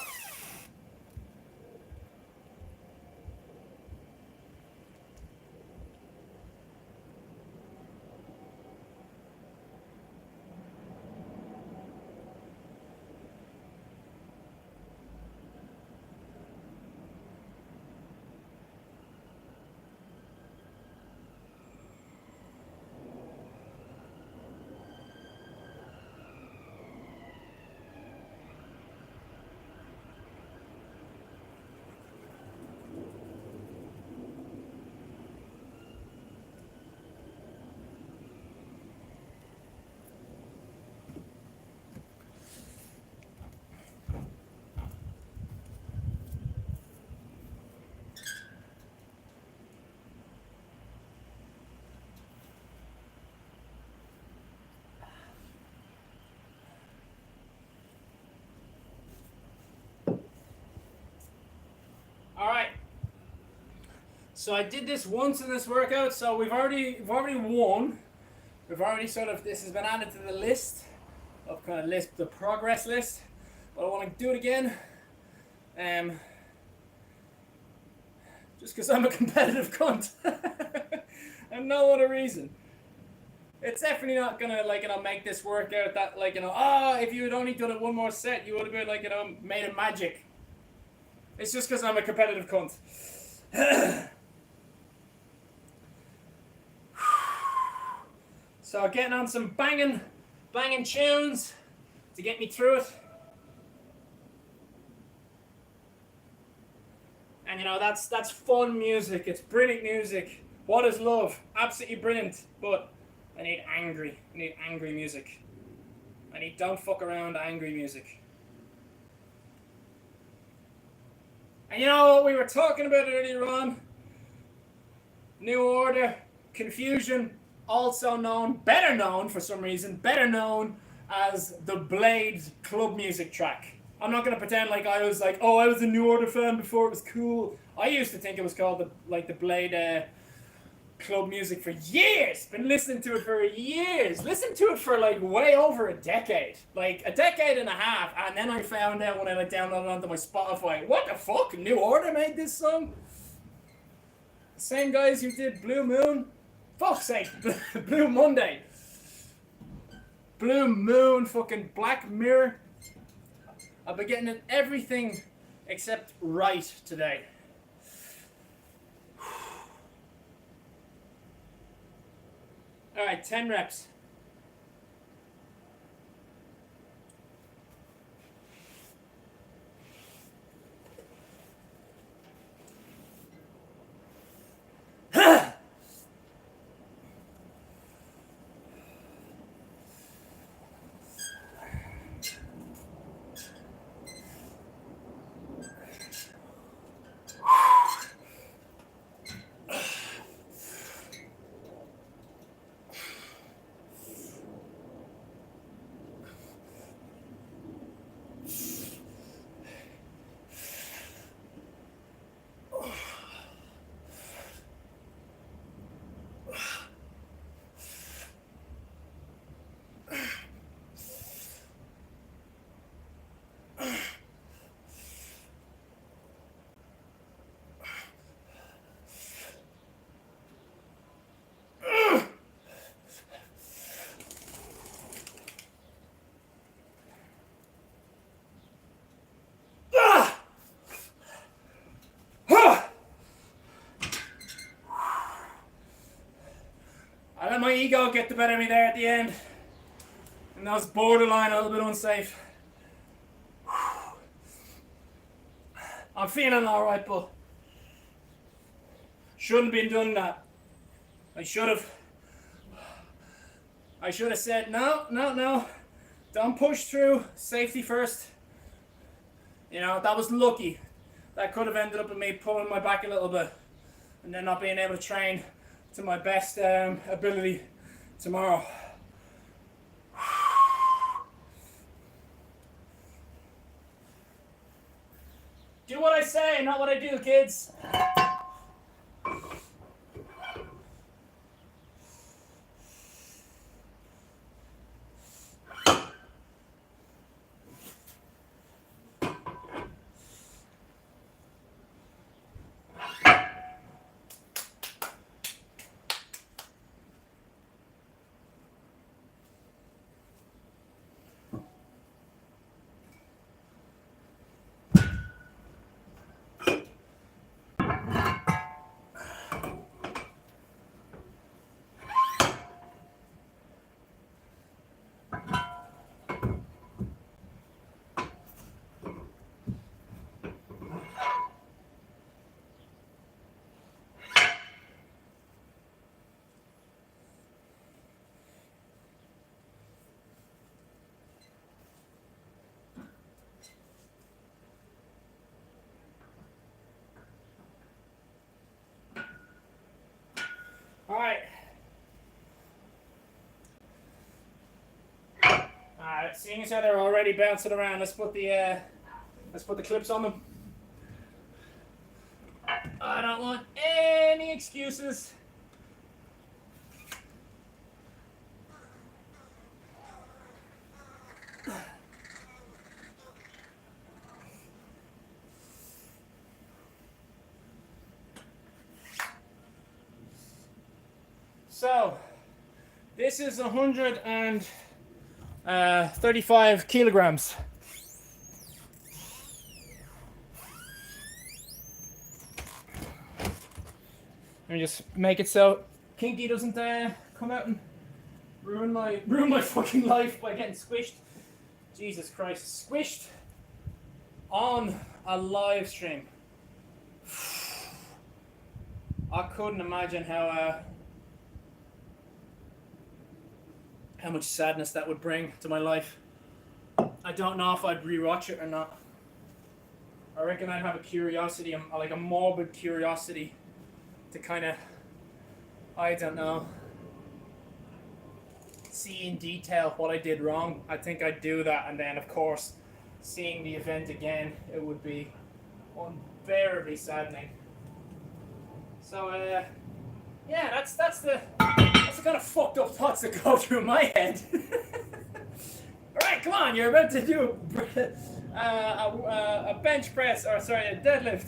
All right. So I did this once in this workout, so we've already won. We've already this has been added to the list of the progress list. But I want to do it again. Just because I'm a competitive cunt. And no other reason. It's definitely not gonna make this workout that if you had only done it one more set, you would have been made of magic. It's just because I'm a competitive cunt. So getting on some banging tunes to get me through it. And that's fun music. It's brilliant music. What is love? Absolutely brilliant. But I need angry. I need angry music. I need don't fuck around angry music. And you know what we were talking about earlier on? New Order, Confusion, also known, better known for some reason, better known as the Blade club music track. I'm not gonna pretend like I was like, oh, I was a New Order fan before it was cool. I used to think it was called the Blade club music for years. Been listening to it for years. Listened to it for like way over a decade. Like a decade and a half. And then I found out when I like downloaded it onto my Spotify, what the fuck? New Order made this song? The same guys who did Blue Moon? Fuck's sake. Blue Monday. Blue Moon, fucking Black Mirror. I've been getting everything except right today. Alright, 10 reps. I let my ego get the better of me there at the end. And that was borderline a little bit unsafe. I'm feeling alright, but shouldn't have been doing that. I should have said, no. Don't push through. Safety first. You know, that was lucky. That could have ended up with me pulling my back a little bit and then not being able to train to my best ability tomorrow. Do what I say, not what I do, kids. Alright. Alright, seeing as how they're already bouncing around, let's put the clips on them. I don't want any excuses. So, this is 135 kilograms. Let me just make it so Kinky doesn't come out and ruin my fucking life by getting squished. Jesus Christ, squished on a live stream. I couldn't imagine how how much sadness that would bring to my life. I don't know if I'd rewatch it or not. I reckon I'd have a curiosity, like a morbid curiosity, to kind of, I don't know, see in detail what I did wrong. I think I'd do that, and then of course, seeing the event again, it would be unbearably saddening. So yeah, that's the kind of fucked up thoughts that go through my head. Alright, come on, you're about to do a bench press, or sorry, a deadlift,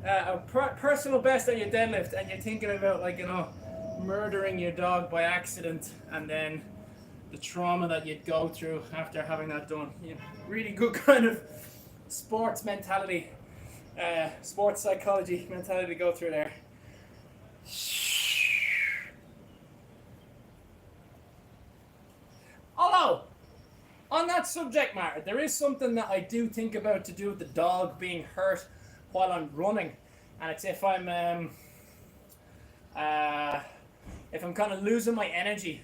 a personal best on your deadlift, and you're thinking about, like, you know, murdering your dog by accident, and then the trauma that you'd go through after having that done. Yeah, really good kind of sports mentality, sports psychology mentality to go through there. Although, on that subject matter, there is something that I do think about to do with the dog being hurt while I'm running, and it's if I'm kind of losing my energy.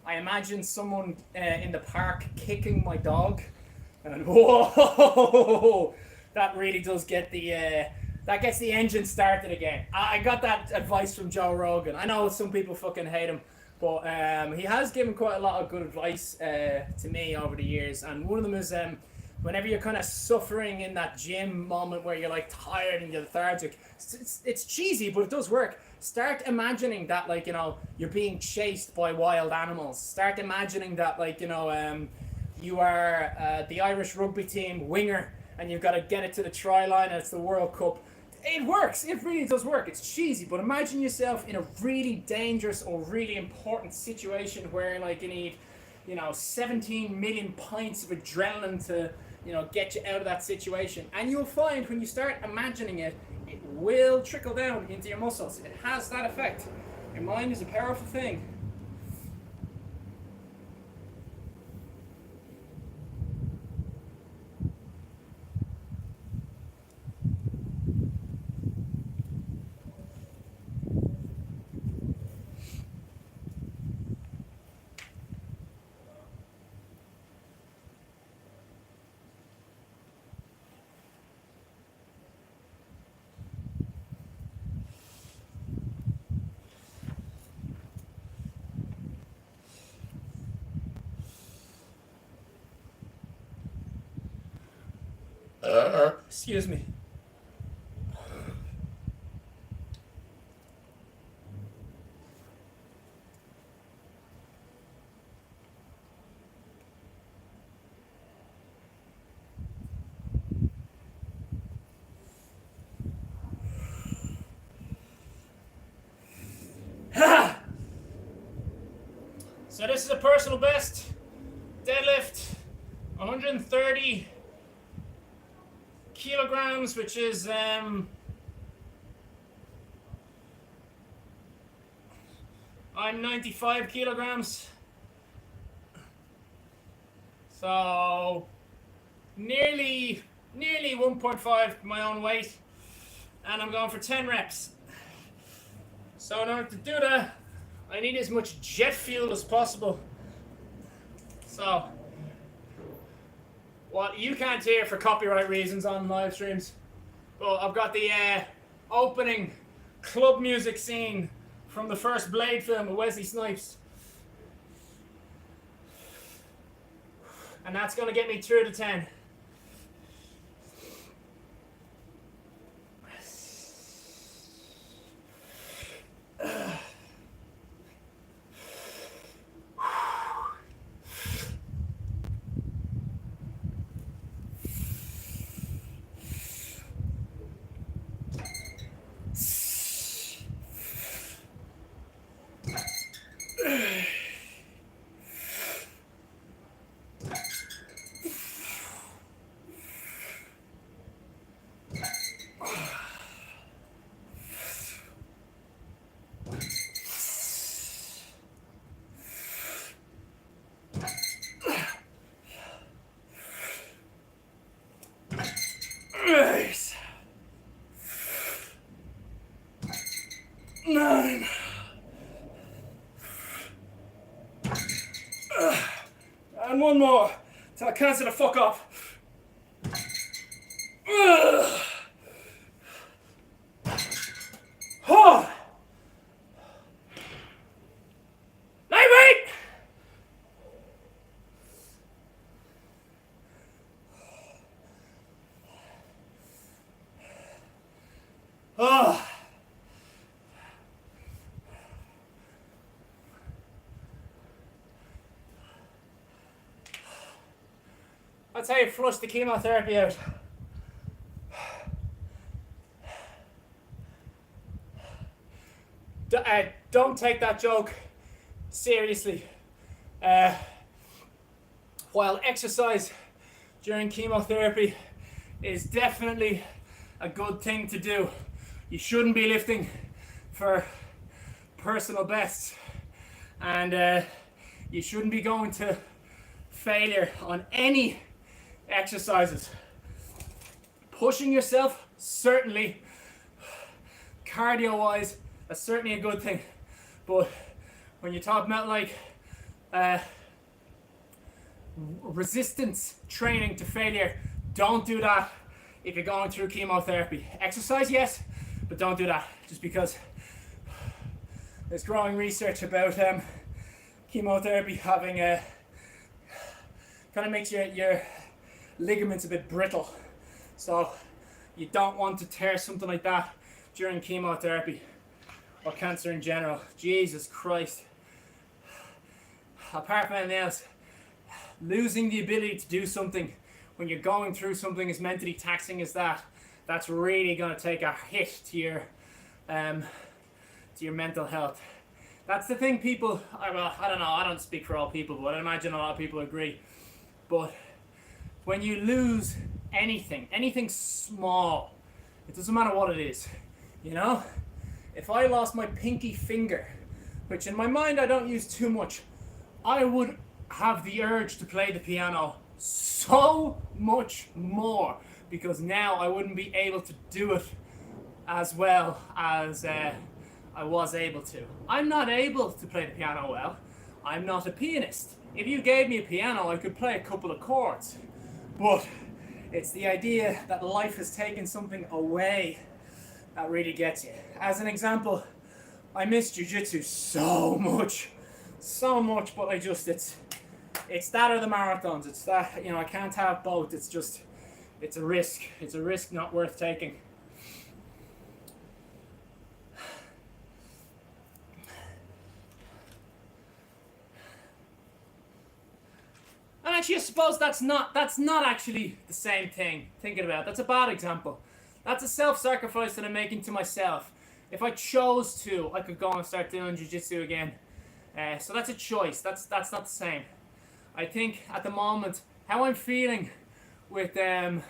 I imagine someone in the park kicking my dog, and whoa, that really does get that gets the engine started again. I got that advice from Joe Rogan. I know some people fucking hate him, but he has given quite a lot of good advice to me over the years. And one of them is whenever you're kind of suffering in that gym moment where you're like tired and you're lethargic, it's cheesy, but it does work. Start imagining that, like, you know, you're being chased by wild animals. Start imagining that, like, you know, you are the Irish rugby team winger and you've got to get it to the try line and it's the World Cup. It works. It really does work. It's cheesy, but imagine yourself in a really dangerous or really important situation where, like, you need, you know, 17 million pints of adrenaline to, you know, get you out of that situation. And you'll find when you start imagining it, it will trickle down into your muscles. It has that effect. Your mind is a powerful thing. Excuse me. So this is a personal best deadlift, 130 kilograms, which is I'm 95 kilograms, so nearly 1.5 my own weight, and I'm going for 10 reps. So in order to do that, I need as much jet fuel as possible. So what you can't hear for copyright reasons on live streams, well, I've got the opening club music scene from the first Blade film with Wesley Snipes, and that's going to get me through to 10. Nice. 9. cancer to fuck off. Ugh. Oh. Lightweight. Oh. That's how you flush the chemotherapy out. Don't take that joke seriously. While exercise during chemotherapy is definitely a good thing to do, you shouldn't be lifting for personal bests, and you shouldn't be going to failure on any exercises. Pushing yourself, certainly, cardio wise, that's certainly a good thing, but when you're talking about like resistance training to failure, don't do that if you're going through chemotherapy. Exercise, yes, but don't do that, just because there's growing research about chemotherapy having kind of makes your ligaments a bit brittle, so you don't want to tear something like that during chemotherapy or cancer in general. Jesus Christ. Apart from anything else, losing the ability to do something when you're going through something as mentally taxing as that, that's really going to take a hit to your mental health. That's the thing people, I don't know, I don't speak for all people, but I imagine a lot of people agree. But when you lose anything small, it doesn't matter what it is, you know? If I lost my pinky finger, which in my mind I don't use too much, I would have the urge to play the piano so much more, because now I wouldn't be able to do it as well as I was able to. I'm not able to play the piano well. I'm not a pianist. If you gave me a piano, I could play a couple of chords. But it's the idea that life has taken something away that really gets you. As an example, I miss jiu-jitsu so much, but it's that or the marathons. It's that, you know, I can't have both. It's a risk. It's a risk not worth taking. And actually, I suppose that's not actually the same thing. Thinking about it, that's a bad example. That's a self-sacrifice that I'm making to myself. If I chose to, I could go and start doing jiu-jitsu again. So that's a choice. That's not the same. I think at the moment, how I'm feeling with how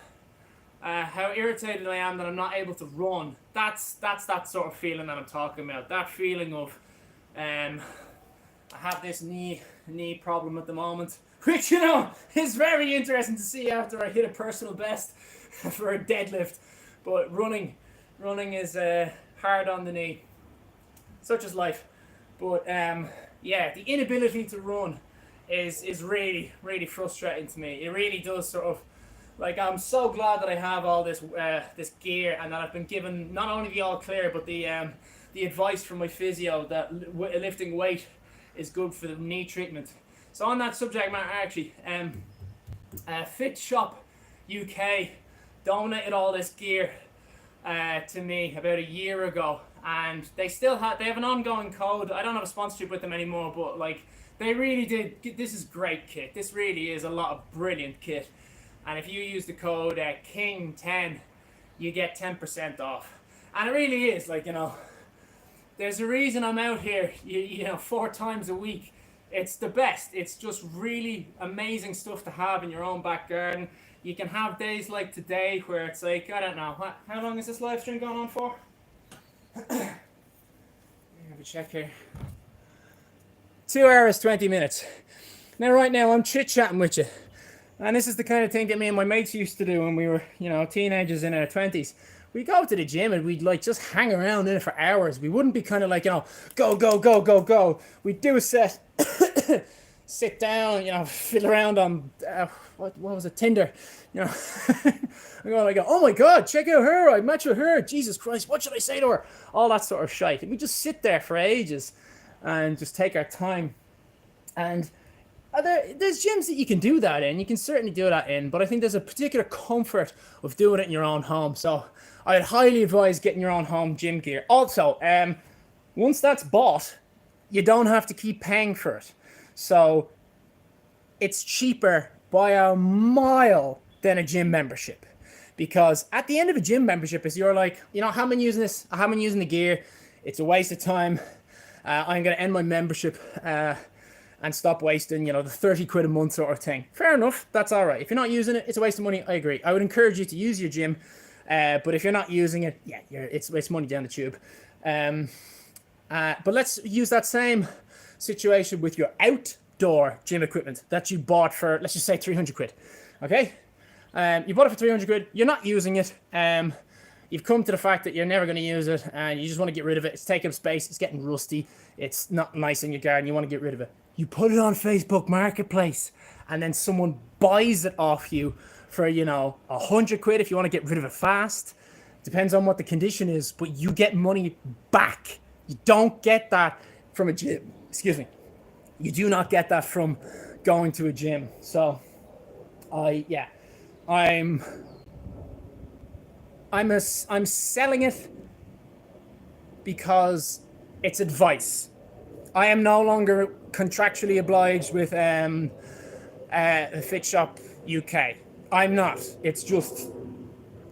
irritated I am that I'm not able to run. That's that sort of feeling that I'm talking about. That feeling of I have this knee problem at the moment, which, you know, is very interesting to see after I hit a personal best for a deadlift. But running is hard on the knee. Such is life. But yeah, the inability to run is really, really frustrating to me. It really does sort of, like, I'm so glad that I have all this this gear, and that I've been given not only the all clear, but the advice from my physio that lifting weight is good for the knee treatment. So on that subject matter, actually, Fit Shop UK donated all this gear to me about a year ago, and they have an ongoing code. I don't have a sponsorship with them anymore, but like, they really did. This is great kit. This really is a lot of brilliant kit. And if you use the code KING10, you get 10% off. And it really is, like, you know, there's a reason I'm out here, you know, 4 times a week. It's the best. It's just really amazing stuff to have in your own back garden. You can have days like today where it's like, I don't know, how long is this live stream going on for? Have a check here. 2 hours, 20 minutes. Now, right now, I'm chit-chatting with you. And this is the kind of thing that me and my mates used to do when we were, you know, teenagers in our 20s. We'd go to the gym and we'd, like, just hang around in it for hours. We wouldn't be kind of like, you know, go, go, go, go, go. We'd do a set, sit down, you know, fiddle around on what was it, Tinder, you know. I'm going like, oh my God, check out her, I match with her, Jesus Christ, what should I say to her? All that sort of shite. And we just sit there for ages and just take our time. And there's gyms that you can do that in. You can certainly do that in, but I think there's a particular comfort of doing it in your own home. So I'd highly advise getting your own home gym gear. Also, once that's bought, you don't have to keep paying for it. So it's cheaper by a mile than a gym membership. Because at the end of a gym membership is you're like, you know, how am I using this? How am I using the gear? It's a waste of time. I'm going to end my membership and stop wasting, you know, the 30 quid a month sort of thing. Fair enough. That's all right. If you're not using it, it's a waste of money. I agree. I would encourage you to use your gym. But if you're not using it, yeah, it's money down the tube. But let's use that same situation with your outdoor gym equipment that you bought for, let's just say 300 quid. Okay? You bought it for 300 quid. You're not using it. You've come to the fact that you're never going to use it and you just want to get rid of it. It's taking up space. It's getting rusty. It's not nice in your garden. You want to get rid of it. You put it on Facebook Marketplace and then someone buys it off you for, you know, 100 quid if you want to get rid of it fast. Depends on what the condition is, but you get money back. You don't get that from a gym. Excuse me. You do not get that from going to a gym. So, I'm selling it because it's advice. I am no longer contractually obliged with Fit Shop UK. I'm not. It's just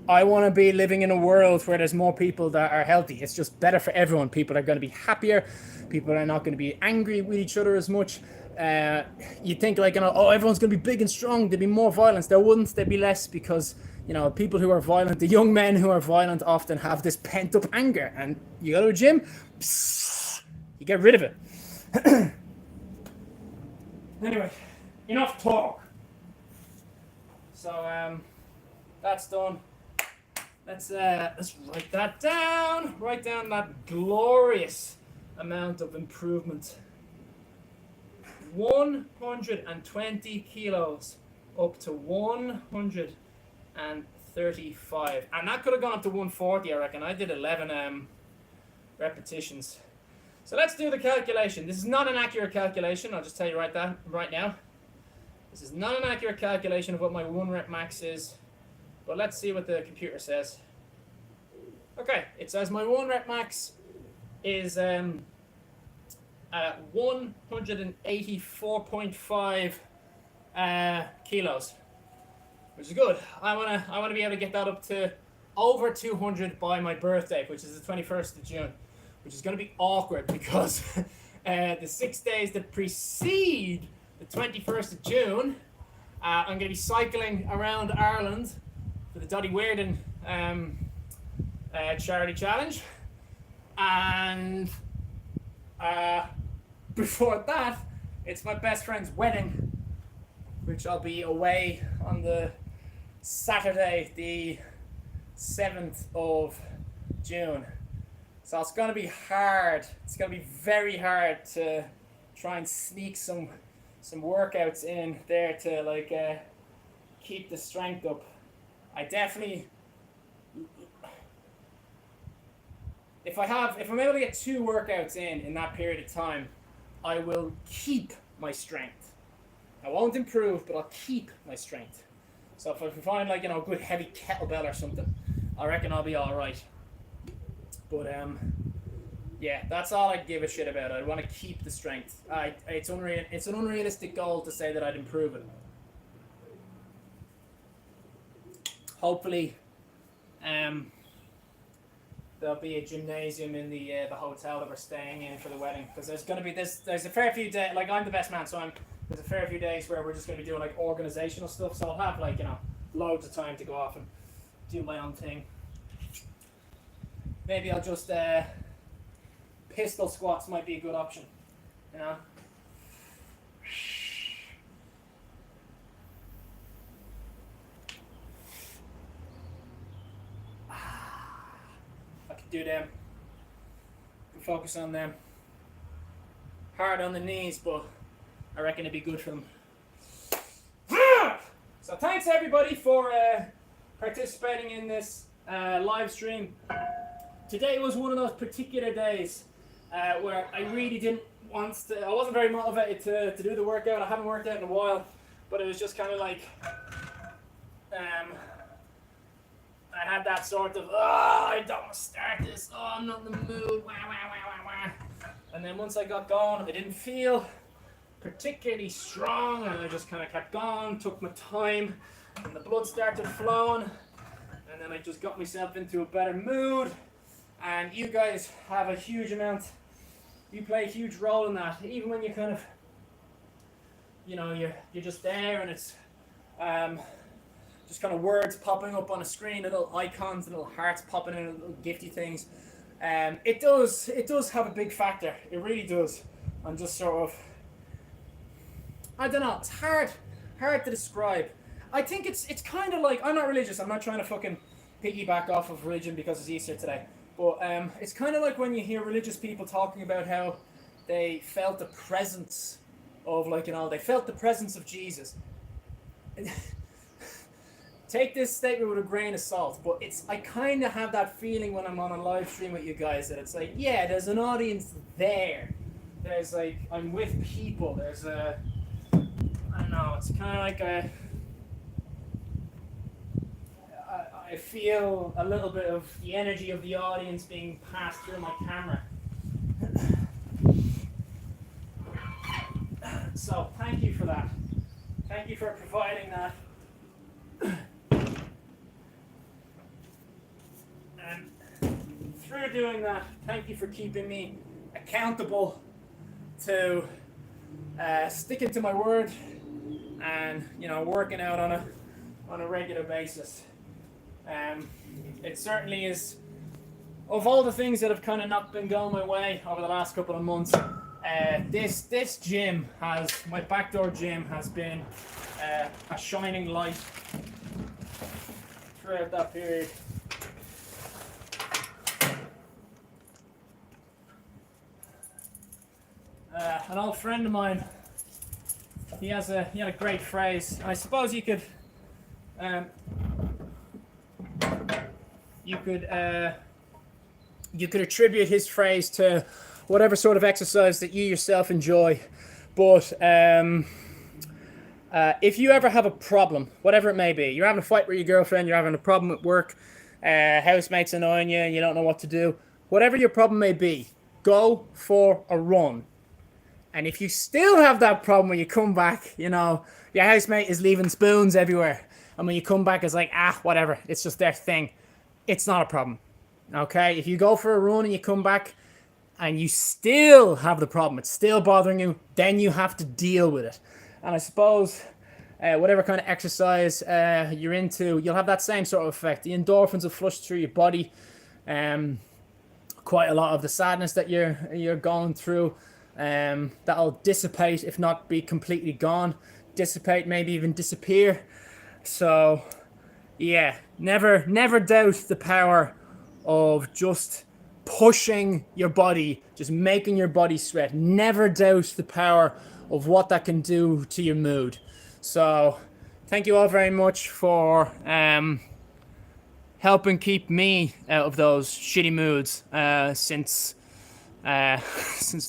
I want to be living in a world where there's more people that are healthy. It's just better for everyone. People are going to be happier. People are not going to be angry with each other as much. You think like, you know, oh, everyone's going to be big and strong. There'd be more violence. There wouldn't. There'd be less because, you know, people who are violent, the young men who are violent often have this pent up anger. And you go to a gym, you get rid of it. Anyway, enough talk. So that's done. Let's write that down. Write down that glorious amount of improvement. 120 kilos up to 135, and that could have gone up to 140. I reckon I did 11 repetitions. So let's do the calculation. This is not an accurate calculation. I'll just tell you right now. This is not an accurate calculation of what my 1 rep max is. But let's see what the computer says. Okay, it says my 1 rep max is 184.5 kilos, which is good. I wanna be able to get that up to over 200 by my birthday, which is the 21st of June, which is gonna be awkward because the 6 days that precede the 21st of June, I'm gonna be cycling around Ireland for the Doddy Weirden charity challenge, and before that, it's my best friend's wedding, which I'll be away on the Saturday, the 7th of June. So it's gonna be hard. It's gonna be very hard to try and sneak some workouts in there to like keep the strength up. I definitely, if I'm able to get 2 workouts in that period of time, I will keep my strength. I won't improve, but I'll keep my strength. So if I can find like, you know, a good heavy kettlebell or something, I reckon I'll be all right. But yeah, that's all I give a shit about. I want to keep the strength. It's an unrealistic goal to say that I'd improve it. Hopefully, there'll be a gymnasium in the hotel that we're staying in for the wedding, because there's a fair few days, like I'm the best man, so there's a fair few days where we're just going to be doing like organizational stuff, so I'll have like, you know, loads of time to go off and do my own thing. Maybe I'll just pistol squats might be a good option, you know. Do them. Focus on them. Hard on the knees, but I reckon it'd be good for them. So thanks everybody for participating in this live stream. Today was one of those particular days where I really didn't want to, I wasn't very motivated to do the workout. I haven't worked out in a while, but it was just kind of like, I had that sort of, oh, I don't want to start this, oh, I'm not in the mood, wah, wah, wah, wah, wah. And then once I got going, I didn't feel particularly strong, and I just kind of kept going, took my time, and the blood started flowing, and then I just got myself into a better mood. And you guys have a huge amount, you play a huge role in that, even when you kind of, you know, you're just there, and it's just kind of words popping up on a screen, little icons, little hearts popping in, little gifty things. It does have a big factor, it really does. I'm just sort of, I don't know, it's hard to describe. I think it's kind of like, I'm not religious, I'm not trying to fucking piggyback off of religion because it's Easter today, but it's kind of like when you hear religious people talking about how they felt the presence of, like, you know, they felt the presence of Jesus. Take this statement with a grain of salt, but I kind of have that feeling when I'm on a live stream with you guys, that it's like, yeah, there's an audience there. There's like, I'm with people, there's a, I don't know, it's kind of like I feel a little bit of the energy of the audience being passed through my camera. So, thank you for that. Thank you for providing that. And through doing that, thank you for keeping me accountable to sticking to my word and, you know, working out on a regular basis. It certainly is, of all the things that have kind of not been going my way over the last couple of months, this gym my backdoor gym has been a shining light throughout that period. An old friend of mine, he had a great phrase. I suppose you could attribute his phrase to whatever sort of exercise that you yourself enjoy. But if you ever have a problem, whatever it may be, you're having a fight with your girlfriend, you're having a problem at work, housemates annoying you, and you don't know what to do, whatever your problem may be, go for a run. And if you still have that problem when you come back, you know, your housemate is leaving spoons everywhere, and when you come back, it's like, whatever, it's just their thing. It's not a problem, okay? If you go for a run and you come back and you still have the problem, it's still bothering you, then you have to deal with it. And I suppose whatever kind of exercise you're into, you'll have that same sort of effect. The endorphins will flush through your body. Quite a lot of the sadness that you're going through, that'll dissipate, if not be completely gone. Dissipate, maybe even disappear. So, yeah, never doubt the power of just pushing your body, just making your body sweat. Never doubt the power of what that can do to your mood. So, thank you all very much for helping keep me out of those shitty moods since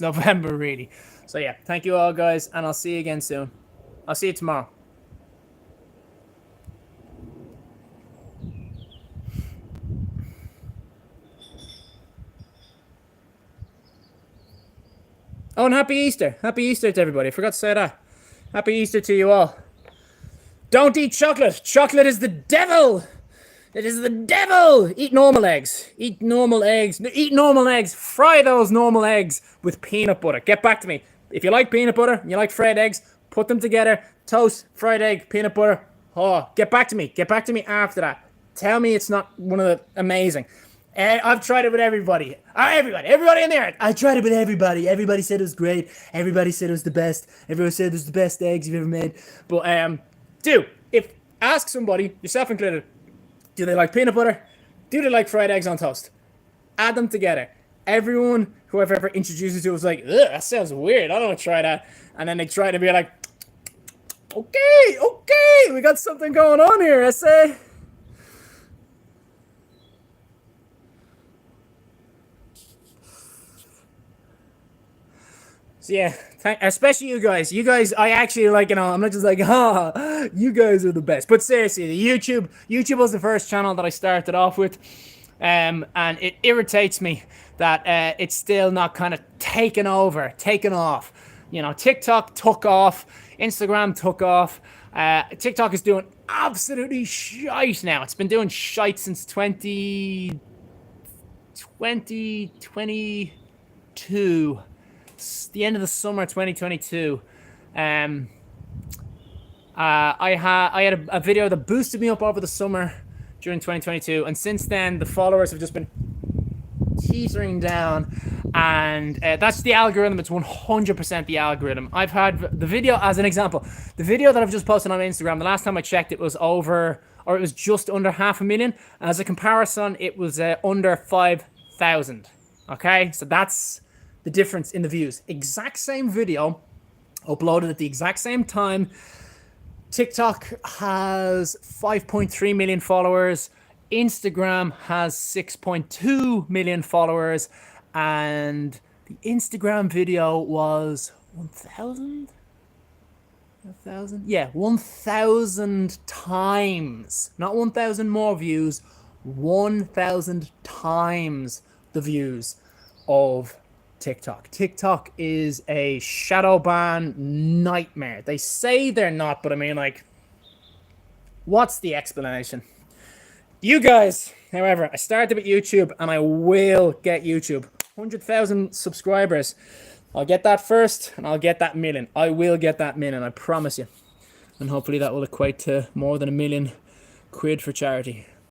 November, really. So yeah, thank you all, guys, and I'll see you again soon. I'll see you tomorrow. Oh, and happy Easter. Happy Easter to everybody. I forgot to say that. Happy Easter to you all. Don't eat chocolate. Chocolate is the devil. It is the devil. Eat normal eggs. Eat normal eggs. Eat normal eggs. Fry those normal eggs with peanut butter. Get back to me. If you like peanut butter and you like fried eggs, put them together. Toast, fried egg, peanut butter. Oh, get back to me. Get back to me after that. Tell me it's not one of the amazing. I've tried it with everybody. Everybody in there. I tried it with everybody. Everybody said it was great. Everybody said it was the best. Everyone said it was the best eggs you've ever made. But ask somebody, yourself included, do they like peanut butter? Do they like fried eggs on toast? Add them together. Everyone who I've ever introduced it to was like, ugh, that sounds weird. I don't want to try that. And then they try to be like, Okay, we got something going on here, I say. So yeah, especially you guys. You guys, I actually like, I'm not just like, you guys are the best. But seriously, the YouTube was the first channel that I started off with. And it irritates me that it's still not kind of taken off. TikTok took off, Instagram took off. TikTok is doing absolutely shite now. It's been doing shite since 2022. The end of the summer 2022. I had a video that boosted me up over the summer during 2022, and since then the followers have just been teetering down, and that's the algorithm. It's 100% the algorithm. I've had the video as an example. The video that I've just posted on Instagram, the last time I checked, it was just under 500,000. As a comparison, it was under 5,000. Okay, so that's the difference in the views. Exact same video, uploaded at the exact same time. TikTok has 5.3 million followers. Instagram has 6.2 million followers. And the Instagram video was 1,000? 1,000? Yeah, 1,000 times. Not 1,000 more views. 1,000 times the views of TikTok. TikTok is a shadow ban nightmare. They say they're not, but I mean, like, what's the explanation? You guys, however, I started with YouTube, and I will get YouTube. 100,000 subscribers. I'll get that first, and I'll get that million. I will get that million, I promise you. And hopefully that will equate to more than £1 million for charity.